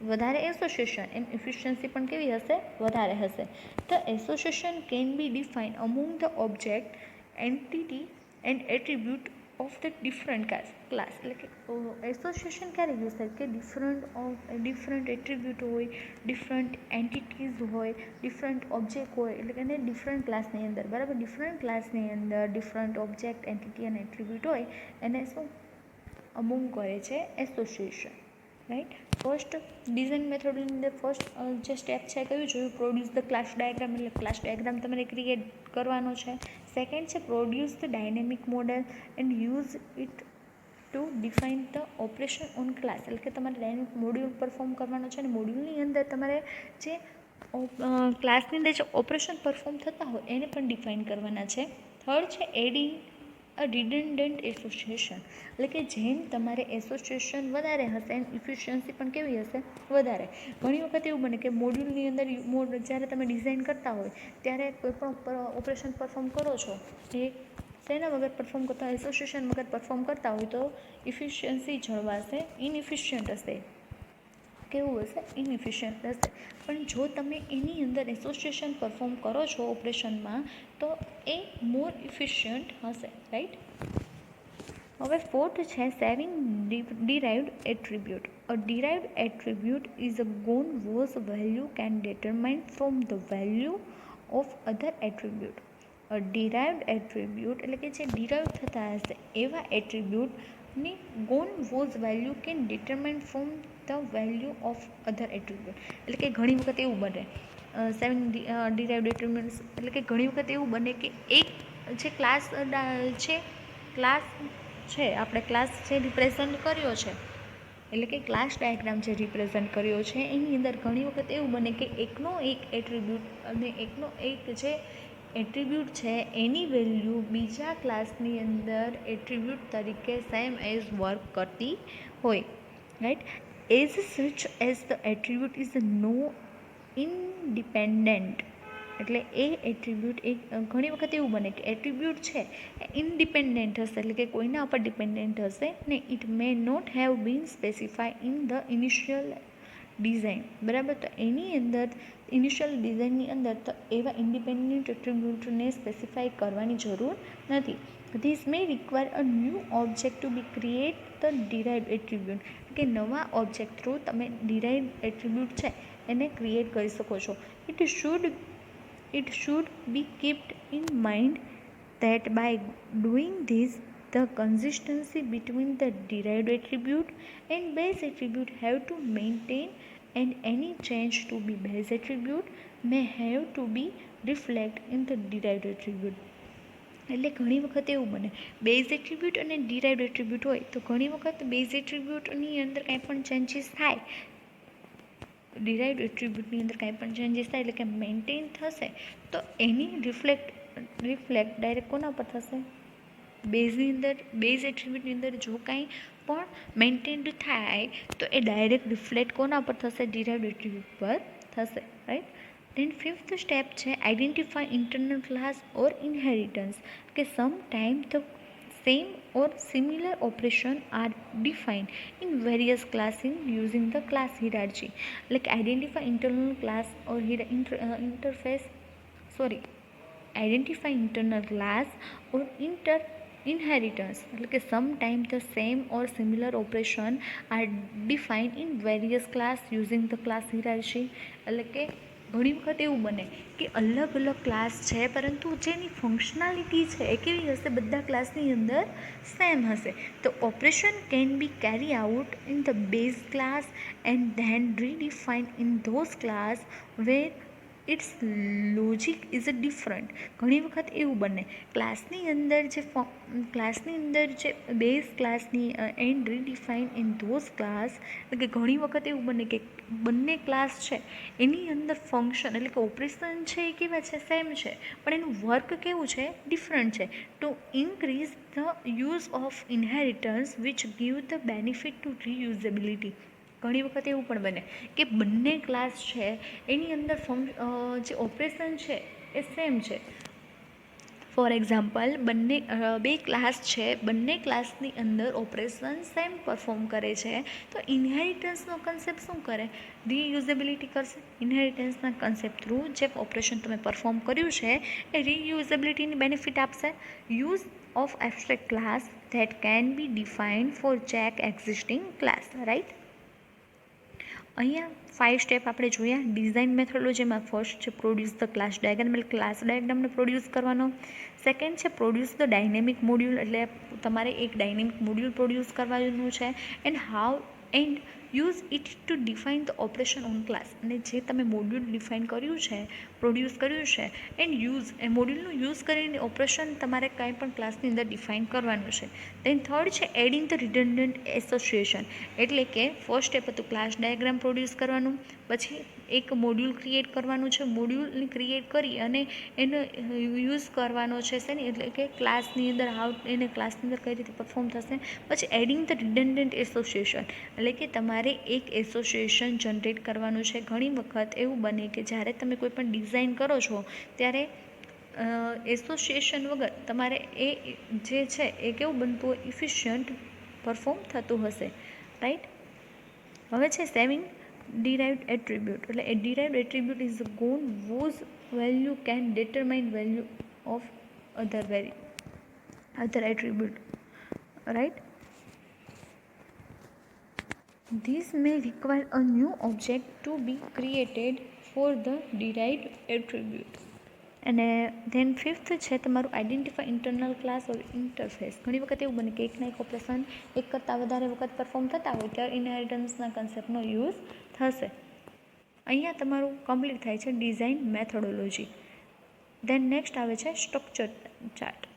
વધારે એસોસિએશન એમ ઇફિશિયન્સી પણ કેવી હશે, વધારે હશે. The association can be define among the object, entity and attribute of the different class, એટલે કે એસોસિએશન ક્યારે યુઝ થાય કે ડિફરન્ટ એટ્રીબ્યુટ હોય, ડિફરન્ટ એન્ટિટીઝ હોય, ડિફરન્ટ ઓબ્જેક્ટ હોય, એટલે કે એને ડિફરન્ટ ક્લાસની અંદર, બરાબર, ડિફરન્ટ ક્લાસની અંદર ડિફરન્ટ ઓબ્જેક્ટ, એન્ટિટી અને એટ્રીબ્યુટ હોય એને શું અમુક કરે છે એસોસિએશન, રાઈટ. ફર્સ્ટ ડિઝાઇન મેથડની અંદર ફર્સ્ટ જે સ્ટેપ છે કયું જોયું, પ્રોડ્યુસ ધ ક્લાસ ડાયાગ્રામ, એટલે ક્લાસ ડાયાગ્રામ તમારે ક્રિએટ કરવાનો છે. સેકન્ડ છે produce the dynamic model and use it to define the operation on class, એટલે કે તમારે ડાયનેમિક મોડ્યુલ પરફોર્મ કરવાનો છે અને મોડ્યુલની અંદર તમારે જે ક્લાસની અંદર જે ઓપરેશન પરફોર્મ થતા હોય એને પણ ડિફાઇન કરવાના છે. થર્ડ છે એડિંગ અ રિડન્ડન્ટ એસોસિએશન, એટલે કે જેમ તમારે એસોસિએશન વધારે હશે એમ ઇફિશિયન્સી પણ કેવી હશે, વધારે. ઘણી વખત એવું બને કે મોડ્યુલની અંદર જ્યારે તમે ડિઝાઇન કરતા હોય ત્યારે કોઈ પણ ઓપરેશન પરફોર્મ કરો છો એ શેના વગર પરફોર્મ કરતા હોય, એસોસિએશન વગર પરફોર્મ કરતા હોય તો ઇફિશિયન્સી જળવાશે, ઇનઇફિશિયન્ટ હશે, કેવું હશે, ઇનઇફિશિયન્ટ હશે. પણ જો તમે એની અંદર એસોસિએશન પરફોર્મ કરો છો ઓપરેશનમાં તો એ મોર ઇફિશિયન્ટ હશે, રાઈટ. હવે ફોર્થ છે saving derived attribute. A derived attribute is a one whose value can determine from the value of other attribute. A derived attribute એટલે કે જે ડિરાઇવ થતા હશે એવા એટ્રીબ્યુટની one whose value can determine from the value of other attribute, એટલે કે ઘણી વખત એવું બને સેવિંગ ડિરાઇવ્ડ એટ્રીબ્યુટ્સ, એટલે કે ઘણી વખત એવું બને કે એક જે ક્લાસ છે આપણે ક્લાસ જે રિપ્રેઝન્ટ કર્યો છે, એટલે કે ક્લાસ ડાયાગ્રામ જે રિપ્રેઝન્ટ કર્યો છે એની અંદર ઘણી વખત એવું બને કે એકનો એક એટ્રીબ્યુટ અને એકનો એક જે એટ્રીબ્યુટ છે એની વેલ્યુ બીજા ક્લાસની અંદર એટ્રીબ્યુટ તરીકે સેમ એઝ વર્ક કરતી હોય, right. As such as the attribute is no independent, એટલે એ એટ્રીબ્યુટ ઘણી વખત એવું બને કે એટ્રીબ્યુટ છે એ ઇન્ડિપેન્ડન્ટ હશે, એટલે કે કોઈના ઉપર ડિપેન્ડન્ટ હશે ને. It may not have been specify in the initial design, બરાબર. તો એની અંદર ઇનિશિયલ ડિઝાઇનની અંદર તો એવા ઇન્ડિપેન્ડન્ટ એટ્રીબ્યુટને સ્પેસિફાઈ કરવાની જરૂર નથી. This may require a new object to be create the derived attribute, કે નવા ઓબ્જેક્ટ થ્રુ તમે ડિરાઇવ્ડ એટ્રીબ્યુટ છે એને ક્રિએટ કરી શકો છો. It should be kept in mind that by doing this, the consistency between the derived attribute and base attribute have to maintain, and any change to be base attribute may have to be reflected in the derived attribute. એટલે ઘણી વખત એવું બને base attribute અને derived attribute હોય તો ઘણી વખત બેઝ એટ્રીબ્યુટની અંદર કાંઈ પણ ચેન્જીસ થાય, ડિરાઇવ્ડ એટ્રીબ્યુટની અંદર કાંઈ પણ ચેન્જીસ થાય એટલે કે મેન્ટેન થશે તો એની રિફ્લેક્ટ ડાયરેક્ટ કોના પર થશે, બેઝની અંદર. બેઝ એટ્રીબ્યુટની અંદર જો કાંઈ પણ મેન્ટેન્ડ થાય તો એ ડાયરેક્ટ રિફ્લેક્ટ કોના પર થશે, ડિરાઇવ્ડ એટ્રીબ્યુટ પર થશે, રાઈટ. દેન ફિફ્થ સ્ટેપ છે આઇડેન્ટિફાઈ ઇન્ટરનલ ક્લાસ ઓર ઇનહેરિટન્સ, કે sometime the same or similar operation are defined in various classes using the class hierarchy, like identify internal class or identify internal class or inheritance, એટલે કે sometimes the same or similar operation are defined in various class using the class hierarchy, એટલે કે ઘણી વખત એવું બને કે અલગ અલગ ક્લાસ છે પરંતુ જેની ફંક્શનાલિટી છે એ કેવી હશે, બધા ક્લાસની અંદર સેમ હશે. તો operation can be carry out in the base class and then redefine in those class where its logic is a different. ઘણી વખત એવું બને ક્લાસની અંદર જે બેઝ ક્લાસની and redefine in those class, એટલે કે ઘણી વખત એવું બને કે બંને ક્લાસ છે એની અંદર ફંક્શન એટલે કે ઓપરેશન છે એ કેવા છે, સેમ છે, પણ એનું વર્ક કેવું છે, ડિફરન્ટ છે. To increase the use of inheritance which give the benefit to reusability. ઘણી વખત એવું પણ બને કે બંને ક્લાસ છે એની અંદર જે ઓપરેશન છે એ સેમ છે. ફોર એક્ઝામ્પલ બે ક્લાસ છે, બંને ક્લાસની અંદર ઓપરેશન સેમ પરફોર્મ કરે છે તો ઇનહેરિટન્સનો કન્સેપ્ટ શું કરે, રીયુઝેબિલિટી કરશે. ઇનહેરિટન્સના કન્સેપ્ટ થ્રુ જે ઓપરેશન તમે પરફોર્મ કર્યું છે એ રીયુઝેબિલિટીની બેનિફિટ આપશે. Use of abstract class that can be defined for check existing class, right? અહીંયા 5 સ્ટેપ આપણે જોયા ડિઝાઇન મેથોડોલોજીમાં. ફર્સ્ટ છે પ્રોડ્યુસ ધ ક્લાસ ડાયાગ્રામ, એટલે ક્લાસ ડાયાગ્રામને પ્રોડ્યુસ કરવાનો. સેકન્ડ છે પ્રોડ્યુસ ધ ડાયનેમિક મોડ્યુલ, એટલે તમારે એક ડાયનેમિક મોડ્યુલ પ્રોડ્યુસ કરવાનું છે. And use it to define the operation on class, અને જે તમે મોડ્યુલ ડિફાઇન કર્યું છે, પ્રોડ્યુસ કર્યું છે, એન્ડ યુઝ એ મોડ્યુલનું યુઝ કરીને ઓપરેશન તમારે કાંઈ પણ ક્લાસની અંદર ડિફાઇન કરવાનું છે. દેન થર્ડ છે એડિંગ ધ રિડન્ડન્ટ એસોસિએશન, એટલે કે ફર્સ્ટ સ્ટેપ હતું ક્લાસ ડાયાગ્રામ પ્રોડ્યુસ કરવાનું, પછી એક મોડ્યુલ ક્રિએટ કરવાનું છે, મોડ્યુલને ક્રિએટ કરી અને એનો યુઝ કરવાનો છે શેની, એટલે કે ક્લાસની અંદર એને ક્લાસની અંદર કઈ રીતે પરફોર્મ થશે. પછી એડિંગ ધ રિડન્ડન્ટ એસોસિએશન, એટલે કે તમારે એક એસોસિએશન જનરેટ કરવાનું છે. ઘણી વખત એવું બને કે જ્યારે તમે કોઈ પણ ડિઝાઇન કરો છો ત્યારે એસોસિએશન વગર તમારે એ જે છે એ કેવું બનતું હોય, ઇફિશિયન્ટ પરફોર્મ થતું હશે, રાઈટ. હવે છે સેવિંગ derived attribute, એટલે a derived attribute is a goal whose value can determine value of other attribute, right. This may require a new object to be created for the derived attribute. અને than fifth છે તમારું identify internal class ઓર interface. ઘણી વખત એવું બને કે એકના એક ઓપરેશન એક કરતાં વધારે વખત પરફોર્મ થતા હોય ત્યારે ઇનહેરિટન્સના કન્સેપ્ટનો યુઝ થશે. અહીંયા તમારું કમ્પ્લીટ થાય છે ડિઝાઇન મેથોડોલોજી. દેન નેક્સ્ટ આવે છે સ્ટ્રક્ચર ચાર્ટ.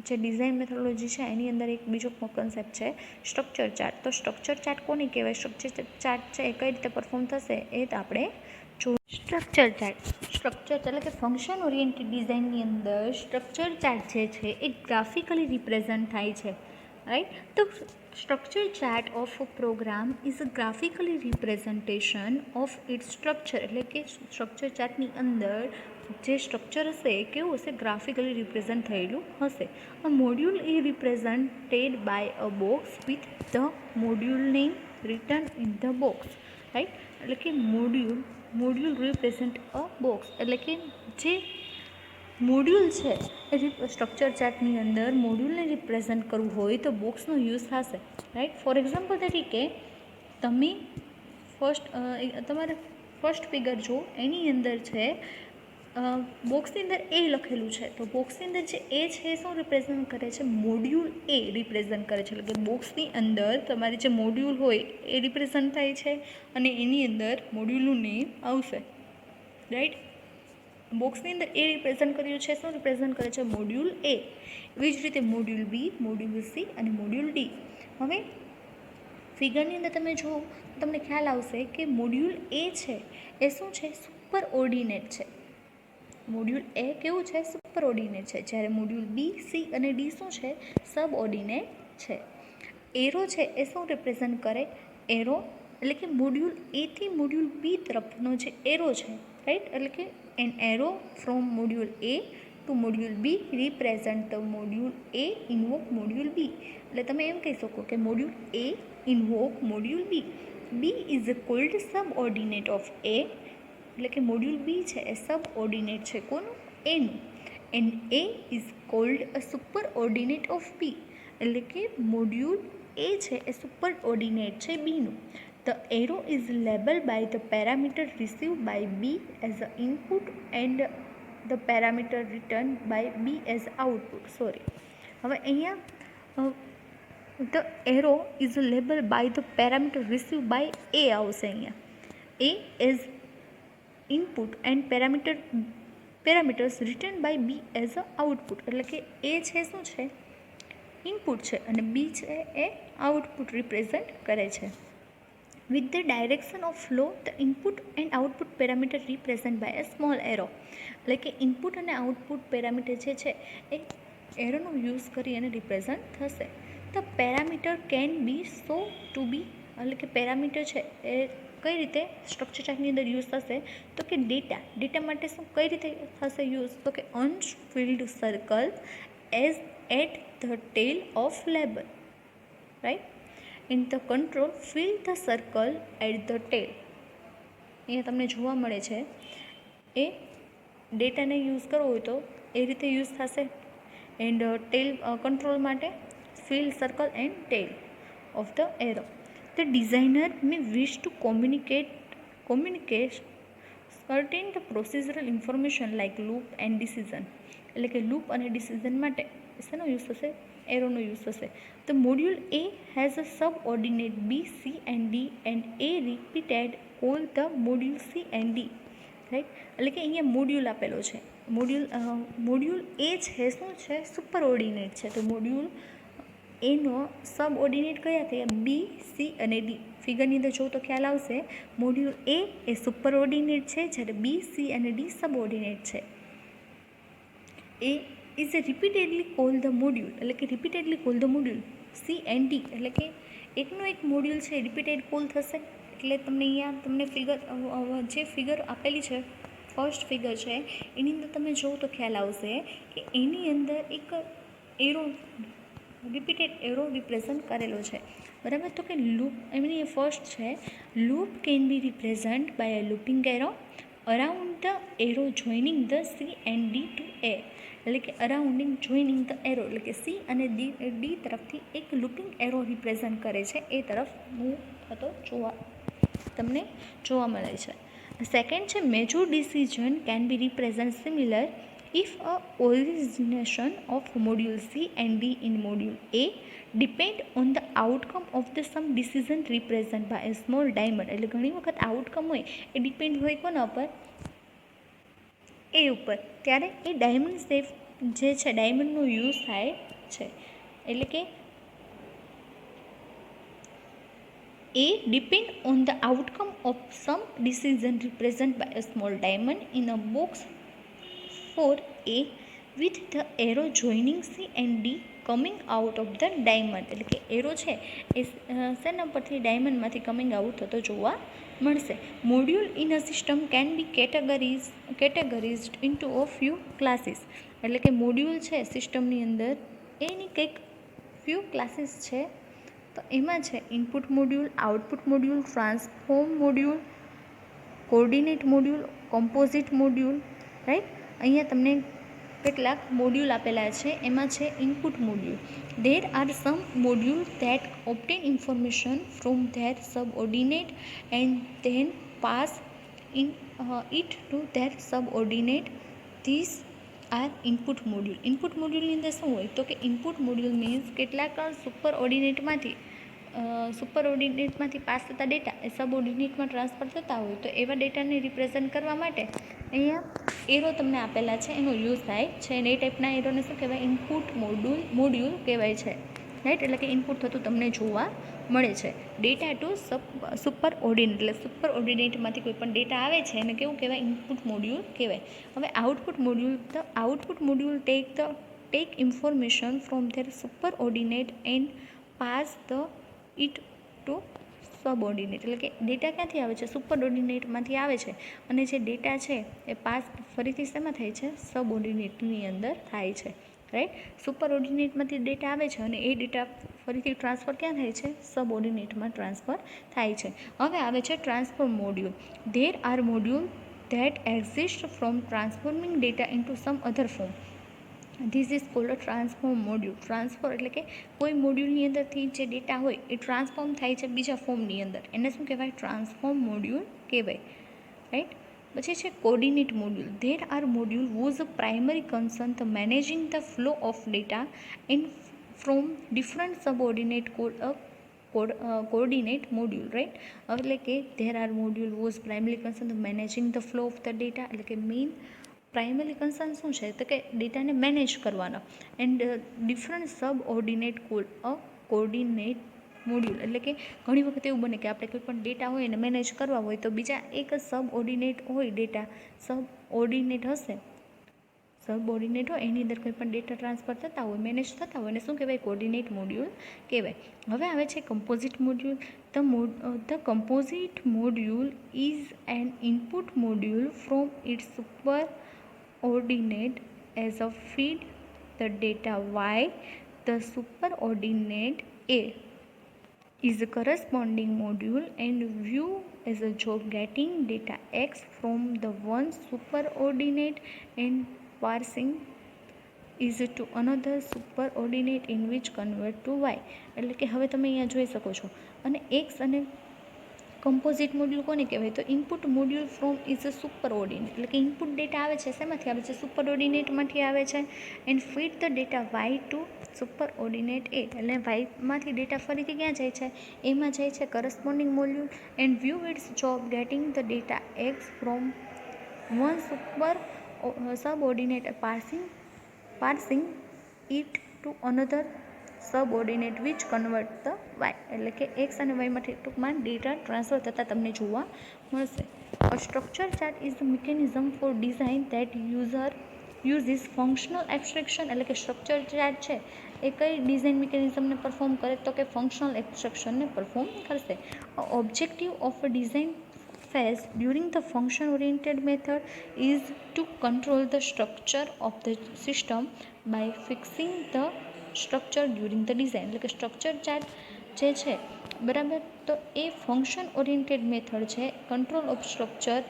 જે ડિઝાઇન મેથોડોલોજી છે એની અંદર એક બીજો કન્સેપ્ટ છે સ્ટ્રક્ચર ચાર્ટ. તો સ્ટ્રક્ચર ચાર્ટ કોને કહેવાય, સ્ટ્રક્ચર ચાર્ટ છે એ કઈ રીતે પરફોર્મ થશે એ આપણે જોઈએ. સ્ટ્રક્ચર ચાર્ટ એટલે કે ફંક્શન ઓરિએન્ટેડ ડિઝાઇનની અંદર સ્ટ્રક્ચર ચાર્ટ જે છે એ ગ્રાફિકલી રિપ્રેઝન્ટ થાય છે, રાઈટ. તો structure chart of a program is a graphically representation of its structure, એટલે કે સ્ટ્રક્ચર ચાર્ટની અંદર જે સ્ટ્રક્ચર હશે એ કેવું હશે, ગ્રાફિકલી રિપ્રેઝન્ટ થયેલું હશે. A module is represented by a box with the module name written in the box, right. એટલે કે મોડ્યુલ રિપ્રેઝન્ટ અ બોક્સ, એટલે કે જે મોડ્યુલ છે એ સ્ટ્રક્ચર ચાર્ટની અંદર મોડ્યુલને રિપ્રેઝન્ટ કરવું હોય તો બોક્સનો યુઝ થશે, રાઈટ. ફોર એક્ઝામ્પલ તરીકે તમે તમારે ફર્સ્ટ ફિગર જો એની અંદર છે બોક્સની અંદર એ લખેલું છે, તો બોક્સની અંદર જે એ છે એ શું રિપ્રેઝન્ટ કરે છે, મોડ્યુલ એ રિપ્રેઝન્ટ કરે છે. એટલે કે બોક્સની અંદર તમારે જે મોડ્યુલ હોય એ રિપ્રેઝન્ટ થાય છે અને એની અંદર મોડ્યુલનું નેમ આવશે, રાઈટ. બોક્સની અંદર એ રિપ્રેઝન્ટ કર્યું છે, શું રિપ્રેઝન્ટ કરે છે, મોડ્યુલ એ. એવી જ રીતે મોડ્યુલ બી, મોડ્યુલ સી અને મોડ્યુલ ડી. હવે ફિગરની અંદર તમે જુઓ તો તમને ખ્યાલ આવશે કે મોડ્યુલ એ છે એ શું છે, સુપર ઓર્ડિનેટ છે. મોડ્યુલ એ કેવું છે, સુપર ઓર્ડિનેટ છે. જ્યારે મોડ્યુલ બી, સી અને ડી શું છે, સબ ઓર્ડિનેટ છે. એરો છે એ શું રિપ્રેઝન્ટ કરે, એરો એટલે કે મોડ્યુલ એથી મોડ્યુલ બી તરફનો જે એરો છે, રાઈટ. એટલે કે an arrow from module A to module B represent the module A invoke module B. એટલે તમે એમ કહી શકો કે module A invoke module B. B is called subordinate of A, એટલે કે મોડ્યુલ બી છે એ સબ ઓર્ડિનેટ છે કોનું, એનું. And A is called a super ordinate of B, એટલે કે મોડ્યુલ એ છે એ સુપર ઓર્ડિનેટ છે બીનું. The arrow is labeled by the parameter received by B as an input and the parameter returned by B as output. હવે અહીંયા the arrow is labeled by the parameter received by A આવશે. અહીંયા A as input and parameters returned by B as a output. એટલે કે A છે શું છે, input છે અને B છે એ આઉટપુટ રિપ્રેઝન્ટ કરે છે. With the direction of flow, the input and output parameter represent by a small arrow. એટલે કે ઇનપુટ અને આઉટપુટ પેરામીટર જે છે એ એરોનો યુઝ કરી અને રિપ્રેઝન્ટ થશે. The parameter can be show to be, એટલે કે પેરામીટર છે એ કઈ રીતે સ્ટ્રક્ચર ચાર્ટની અંદર યુઝ થશે, તો કે ડેટા માટે શું કઈ રીતે થશે યુઝ, તો કે unfilled circle as at the tail of label, right. In the control fill the circle at the tail. અહીંયા તમને જોવા મળે છે એ ડેટાને યુઝ કરવો હોય તો એ રીતે યુઝ થશે. એન્ડ ટેલ કંટ્રોલ માટે fill, circle and tail of the arrow. The designer may wish to communicate certain the procedural information like loop and decision. એટલે કે લૂપ અને ડિસિઝન માટે શેનો યુઝ થશે? એરોનો યુઝ થશે. The module A has a subordinate B, C and D and A repeated all the module C and D. Right, એટલે કે અહીંયા મોડ્યુલ આપેલો છે. મોડ્યુલ એ છે શું છે? સુપર ઓર્ડિનેટ છે. તો મોડ્યુલ એનો સબ ઓર્ડિનેટ કયા થયા? બી, સી અને ડી. ફિગરની અંદર જો તો ખ્યાલ આવશે. મોડ્યુલ એ સુપર ઓર્ડિનેટ છે, જ્યારે બી, સી અને ડી સબ ઓર્ડિનેટ છે. A is A repeatedly call the module, એટલે કે repeatedly call the module C and D, એટલે કે એકનો એક મોડ્યુલ છે રિપીટેડ કોલ થશે. એટલે તમને જે ફિગર આપેલી છે, ફર્સ્ટ ફિગર છે, એની અંદર તમે જો તો ખ્યાલ આવશે કે એની અંદર એક એરો, રિપીટેડ એરો રિપ્રેઝન્ટ કરેલો છે. બરાબર. તો કે લૂપ, એમની ફર્સ્ટ છે, loop can be represent by a looping arrow around the arrow joining the C and D to A, એટલે કે અરાઉન્ડિંગ જોઈનિંગ ધ એરો, એટલે કે સી અને ડી તરફથી એક લૂપિંગ એરો રિપ્રેઝન્ટ કરે છે, એ તરફ મૂવ થતો તમને જોવા મળે છે. સેકન્ડ છે, major decision can be represent similar if a origination of module C and D in module A depend on the outcome of the some decision represented by a small diamond. એટલે ઘણી વખત outcome હોય એ depend હોય કોના ઉપર? એ ઉપર. ત્યારે એ diamond shape જે છે, ડાયમંડનો યુઝ થાય છે. એટલે કે A depend on the outcome of some decision represented by a small diamond in a box for A with the arrow joining C and D coming out of the diamond. એટલે કે arrow છે એ શેના પરથી? ડાયમંડમાંથી coming out થતો જોવા મળશે. Module in a system can be categorised into a few classes. એટલે કે મોડ્યુલ છે સિસ્ટમની અંદર, એની કંઈક ફ્યુ ક્લાસીસ છે. તો એમાં છે input module, output module, transform module, coordinate module, composite module. Right. અહીંયા તમને કેટલાક મોડ્યુલ આપેલા છે. એમાં છે input module. There are some module that obtain information from their subordinate and then pass it to their subordinate. This are input module. Input મોડ્યુલની અંદર શું હોય? તો કે ઇનપુટ મોડ્યુલ મીન્સ કેટલાક સુપર ઓર્ડિનેટમાંથી પાસ થતા ડેટા એ સબ ઓર્ડિનેટમાં ટ્રાન્સફર થતા હોય, તો એવા ડેટાને રિપ્રેઝન્ટ કરવા માટે અહીંયા એરો તમને આપેલા છે, એનો યુઝ થાય છે. અને એ ટાઈપના એરોને શું કહેવાય? ઇનપુટ મોડ્યુલ કહેવાય છે. રાઈટ. એટલે કે ઇનપુટ થતું તમને જોવા મળે છે. ડેટા ટુ સુપર ઓર્ડિનેટ, એટલે સુપર ઓર્ડિનેટમાંથી કોઈ પણ ડેટા આવે છે એને કેવું કહેવાય? ઇનપુટ મોડ્યુલ કહેવાય. હવે output module take information from their super ordinate and pass it to subordinate. એટલે કે ડેટા ક્યાંથી આવે છે? સુપર ઓર્ડિનેટમાંથી આવે છે. અને જે ડેટા છે એ પાસ ફરીથી શેમાં થાય છે? સબઓર્ડિનેટની અંદર થાય છે. રાઈટ. સુપર ઓર્ડિનેટમાંથી ડેટા આવે છે અને એ ડેટા ફરીથી ટ્રાન્સફર ક્યાં થાય છે? સબઓર્ડિનેટમાં ટ્રાન્સફર થાય છે. હવે આવે છે transform module. There are module that exist from transforming data into some other form. This is called a transform module. Transfer એટલે કે કોઈ મોડ્યુલની અંદરથી જે ડેટા હોય એ ટ્રાન્સફોર્મ થાય છે બીજા ફોર્મની અંદર, એને શું કહેવાય? ટ્રાન્સફોર્મ મોડ્યુલ કહેવાય. રાઈટ. પછી છે coordinate module. There are module was a primary concern the managing the flow of data in from different subordinate coordinate module. Right. એટલે કે there are module was primary concern the managing the flow of the data, એટલે કે main primary concern શું છે? તો કે ડેટાને manage કરવાનો. And different subordinate coordinate module, એટલે કે ઘણી વખત એવું બને કે આપણે કોઈ પણ ડેટા હોય એને મેનેજ કરવા હોય તો બીજા એક સબઓર્ડિનેટ હોય, ડેટા સબઓર્ડિનેટ હોય એની અંદર કોઈ પણ ડેટા ટ્રાન્સફર થતા હોય, મેનેજ થતા હોય, એને શું કહેવાય? કોર્ડિનેટ મોડ્યુલ કહેવાય. હવે આવે છે composite module. The composite module is an input module from its super ordinate as a feed the data y. The superordinate A is a corresponding module and view as a job getting data x from the one superordinate and parsing is to another super ordinate in which convert to Y. એટલે કે હવે તમે અહીંયા જોઈ શકો છો. અને x અને કમ્પોઝિટ મોડ્યુલ કોને કહેવાય? તો input module from is a super ordinate. એટલે કે ઇનપુટ ડેટા આવે છે શેમાંથી આવે છે? સુપર ઓર્ડિનેટમાંથી આવે છે. And feed the data Y to superordinate A. એટલે વાયમાંથી ડેટા ફરીથી ક્યાં જાય છે? એમાં જાય છે corresponding module. And view its job getting the data X from one super subordinate parsing it to another subordinate which convert the Y. એટલે કે એક્સ અને વાયમાંથી ટૂંકમાં ડેટા ટ્રાન્સફર થતાં તમને જોવા મળશે. A structure chart is the mechanism for design that uses functional abstraction. એટલે કે સ્ટ્રક્ચર ચાર્ટ છે એ કઈ ડિઝાઇન મિકેનિઝમને પરફોર્મ કરે? તો કે ફંક્શનલ એબ્સ્ટ્રેક્શનને પરફોર્મ કરશે. Objective of a design phase during the function oriented method is to control the structure of the system by fixing the structure during the design. એટલે કે structure chart જે છે બરાબર, તો એ ફંક્શન ઓરિએન્ટેડ મેથડ છે control of structure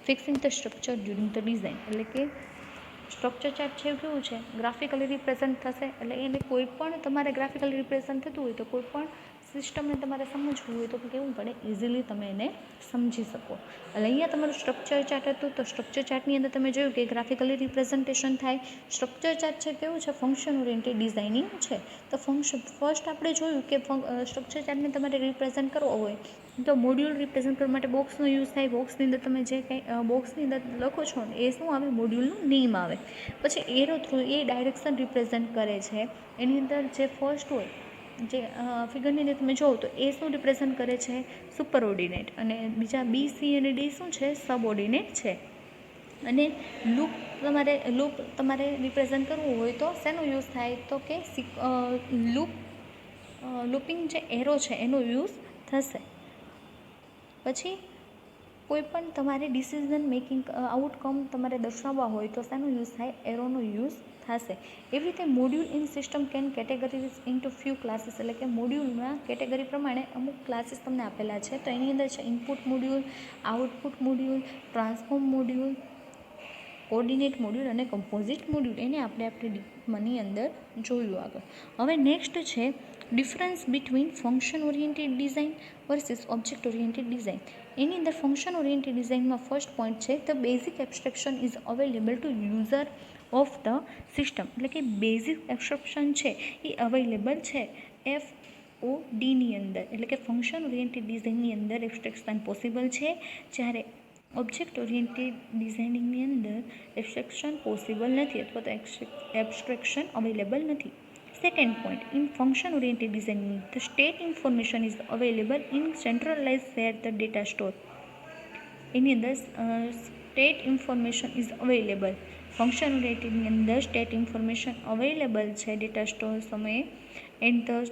fixing the structure during the design. એટલે કે structure chart છે કેવું છે? ગ્રાફિકલી રિપ્રેઝન્ટ થશે. એટલે એને કોઈ પણ તમારે ગ્રાફિકલી રિપ્રેઝન્ટ થતું હોય તો કોઈ પણ સિસ્ટમને તમારે સમજવું હોય તો કેવું પડે? ઇઝીલી તમે એને સમજી શકો. એટલે અહીંયા તમારું સ્ટ્રક્ચર ચાર્ટ હતું, તો સ્ટ્રક્ચર ચાર્ટની અંદર તમે જોયું કે ગ્રાફિકલી રિપ્રેઝન્ટેશન થાય. સ્ટ્રક્ચર ચાર્ટ છે કેવું છે? ફંક્શન ઓરિએન્ટેડ ડિઝાઇનિંગ છે. તો ફર્સ્ટ આપણે જોયું કે સ્ટ્રક્ચર ચાર્ટને તમારે રિપ્રેઝન્ટ કરવો હોય તો મોડ્યુલ રિપ્રેઝન્ટ કરવા માટે બોક્સનો યુઝ થાય. બોક્સની અંદર તમે જે કંઈ બોક્સની અંદર લખો છો ને એ શું આવે? મોડ્યુલનું નેમ આવે. પછી એરો થ્રુ એ ડાયરેક્શન રિપ્રેઝન્ટ કરે છે. એની અંદર જે ફર્સ્ટ હોય જે ફિગરની અંદર તમે જોવો તો એ શું રિપ્રેઝન્ટ કરે છે? Super ordinate. અને બીજા બી, સી અને ડી શું છે? સબ ઓર્ડિનેટ છે. અને લૂપ તમારે રિપ્રેઝન્ટ કરવું હોય તો શેનો યુઝ થાય? તો કે લૂપિંગ જે એરો છે એનો યુઝ થશે. પછી કોઈ પણ તમારે ડિસિઝન મેકિંગ આઉટકમ તમારે દર્શાવવા હોય તો શેનો યુઝ થાય? એરોનો યુઝ થશે. એવી રીતે module in system can categories into few classes. એટલે કે મોડ્યુલમાં કેટેગરી પ્રમાણે અમુક ક્લાસીસ તમને આપેલા છે. તો એની અંદર છે input module, output module, transform module, coordinate module અને કમ્પોઝિટ મોડ્યુલ. એને આપણે ડીપની અંદર જોયું આગળ. હવે નેક્સ્ટ છે difference between function oriented design versus object oriented design. એની અંદર ફંક્શન ઓરિએન્ટેડ ડિઝાઇનમાં ફર્સ્ટ પોઈન્ટ છે the basic abstraction is available to user of the system. એટલે કે બેઝિક એબ્સ્ટ્રેક્શન છે એ અવેલેબલ છે FODની અંદર. એટલે કે ફંક્શન ઓરિએન્ટેડ ડિઝાઇનની અંદર એબ્સ્ટ્રેક્શન પોસિબલ છે, જ્યારે ઓબ્જેક્ટ ઓરિએન્ટેડ ડિઝાઇનિંગની અંદર એબ્સ્ટ્રેક્શન પોસિબલ નથી અથવા તો એબ્સ્ટ્રેક્શન અવેલેબલ નથી. Second point, in function oriented designing the state information is available in centralise where the data store. એની અંદર state information is available. Function ઓરિએન્ટેડની અંદર સ્ટેટ ઇન્ફોર્મેશન અવેલેબલ છે ડેટા સ્ટોર સમયે. And the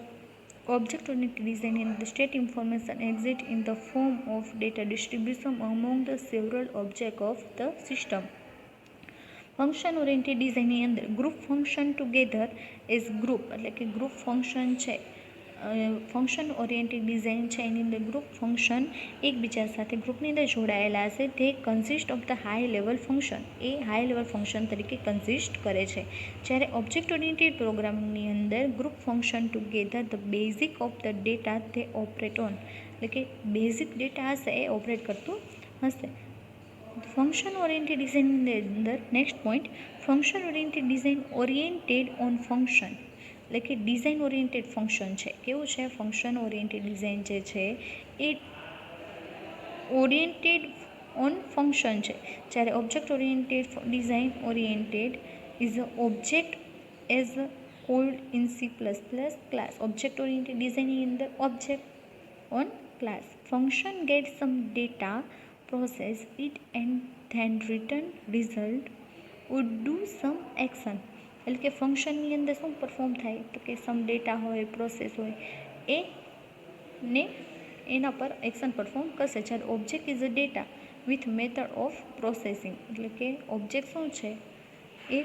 object oriented design the state information exists in the form of data distribution among the several objects of the system. Function oriented ડિઝાઇનની અંદર group function together as group. એટલે કે group function છે function oriented design છે એની અંદર group function એકબીજા સાથે ગ્રુપની અંદર જોડાયેલા હશે. તે consist of the high level function. A high level function તરીકે કન્સિસ્ટ કરે છે. જ્યારે ઓબ્જેક્ટ ઓરિએન્ટેડ પ્રોગ્રામિંગની અંદર group function together the basic of the data તે ઓપરેટ ઓન. એટલે કે બેઝિક ડેટા હશે એ ઓપરેટ કરતું હશે. ફંક્શન ઓરિએન્ટેડ ડિઝાઇનની અંદર next point, function oriented design oriented on function. એટલે કે ડિઝાઇન ઓરિએન્ટેડ ફંક્શન છે. કેવું છે? ફંક્શન ઓરિએન્ટેડ ડિઝાઇન જે છે એ ઓરિએન્ટેડ ઓન ફંક્શન છે. જ્યારે object oriented design oriented is object as cold in C++ class. Object oriented ડિઝાઇનની અંદર object on class. Function gate sum data, process it and then return result would do some action. એટલે કે ફંક્શનની અંદર શું perform થાય? તો કે સમ ડેટા હોય, પ્રોસેસ હોય એ ને એના પર એક્શન પરફોર્મ કરશે. જ્યારે object is a data with method of processing. એટલે કે ઓબ્જેક્ટ શું છે? એ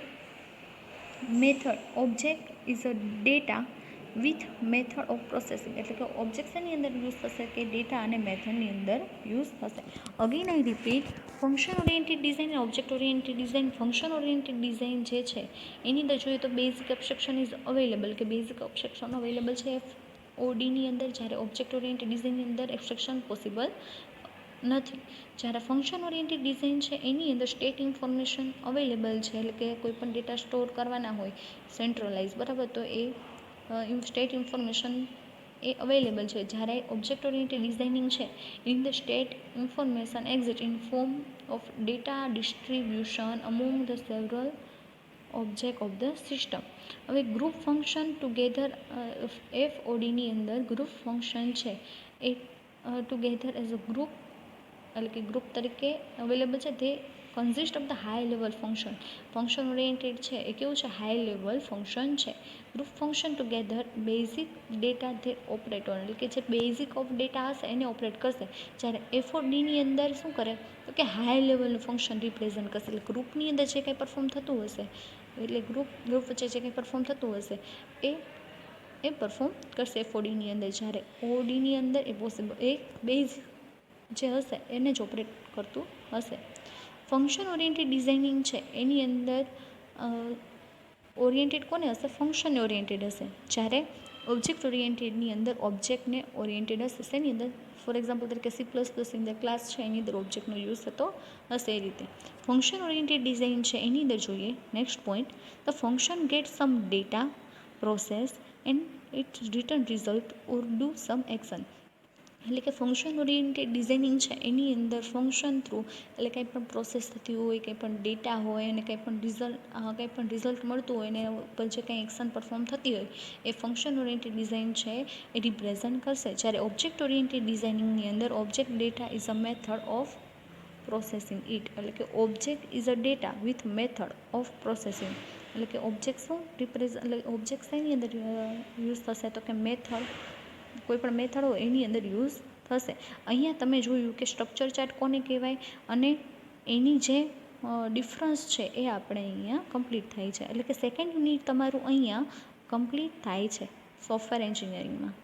method. Object is a data with method of processing, એટલે કે ઓબ્જેક્ટની અંદર યુઝ થશે કે ડેટા અને મેથડની અંદર યુઝ થશે. Again I repeat, function oriented design અને object oriented design. Function oriented design જે છે એની અંદર જોઈએ તો બેઝિક એબ્સ્ટ્રેક્શન ઇઝ અવેલેબલ, કે બેઝિક એબ્સ્ટ્રેક્શન અવેલેબલ છે ઓડીની અંદર, જ્યારે ઓબ્જેક્ટ ઓરિએન્ટેડ ડિઝાઇનની અંદર એબ્સ્ટ્રેક્શન પોસિબલ નથી. જ્યારે ફંક્શન ઓરિએન્ટેડ ડિઝાઇન છે એની અંદર સ્ટેટ ઇન્ફોર્મેશન અવેલેબલ છે, એટલે કે કોઈ પણ ડેટા સ્ટોર કરવાના હોય સેન્ટ્રલાઇઝ, બરાબર, તો એ સ્ટેટ ઇન્ફોર્મેશન એ અવેલેબલ છે. જ્યારે ઓબ્જેક્ટ ઓરિએન્ટેડ ડિઝાઇનિંગ છે in the state information exit in form of data distribution among the several object of the system. હવે ગ્રુપ ફંક્શન ટુગેધર, એફઓડીની અંદર ગ્રુપ ફંક્શન છે એ ટુગેધર એઝ અ ગ્રુપ, એટલે કે ગ્રુપ તરીકે અવેલેબલ છે. તે consist of the high level function. Function oriented છે એ કેવું છે, હાઈ લેવલ ફંક્શન છે. Group function together basic data they operate on, એટલે કે જે બેઝિક ઓફ ડેટા હશે એને ઓપરેટ કરશે. જ્યારે એફઓડીની અંદર શું કરે તો કે હાઈ લેવલનું ફંક્શન રિપ્રેઝન્ટ કરશે, એટલે ગ્રુપની અંદર જે કંઈ પરફોર્મ થતું હશે, એટલે ગ્રુપ વચ્ચે જે કંઈ પરફોર્મ થતું હશે એ પરફોર્મ કરશે એફઓડીની અંદર. જ્યારે ઓડીની અંદર એ પોસિબલ એ બેઝ જે હશે એને જ ઓપરેટ કરતું હશે. ફંક્શન ઓરિએન્ટેડ ડિઝાઇનિંગ છે એની અંદર ઓરિએન્ટેડ કોને હશે, ફંક્શનને ઓરિએન્ટેડ હશે. જ્યારે ઓબ્જેક્ટ ઓરિએન્ટેડની અંદર ઓબ્જેક્ટને ઓરિએન્ટેડ હશે. શેની અંદર, ફોર એક્ઝામ્પલ તરીકે C++ ની અંદર ક્લાસ છે એની અંદર ઓબ્જેક્ટનો યુઝ થતો હશે એ રીતે. ફંક્શન ઓરિએન્ટેડ ડિઝાઇન છે એની અંદર જોઈએ next point, the function gate sum data process and it return result or do sum action. એટલે કે ફંક્શન ઓરિએન્ટેડ ડિઝાઇનિંગ છે એની અંદર ફંક્શન થ્રુ, એટલે કંઈ પણ પ્રોસેસ થતી હોય, કંઈ પણ ડેટા હોય અને કંઈ પણ રિઝલ્ટ મળતું હોય ને ઉપર જે કંઈ એક્શન પરફોર્મ થતી હોય એ ફંક્શન ઓરિએન્ટેડ ડિઝાઇન છે એ રિપ્રેઝન્ટ કરશે. જ્યારે ઓબ્જેક્ટ ઓરિએન્ટેડ ડિઝાઇનિંગની અંદર object data is a method of processing it, એટલે કે object is a data with method of processing. એટલે કે ઓબ્જેક્ટ શું રિપ્રેઝન્ટ, એટલે ઓબ્જેક્ટ શેની અંદર યુઝ થશે તો કે મેથડ, કોઈ પણ મેથડ હોય એની અંદર યુઝ થશે. અહીંયા તમે જોયું કે સ્ટ્રક્ચર ચાર્ટ કોને કહેવાય અને એની જે ડિફરન્સ છે એ આપણે અહીંયા કમ્પ્લીટ થાય છે. એટલે કે સેકન્ડ યુનિટ તમારું અહીંયા કમ્પ્લીટ થાય છે સોફ્ટવેર એન્જિનિયરિંગમાં.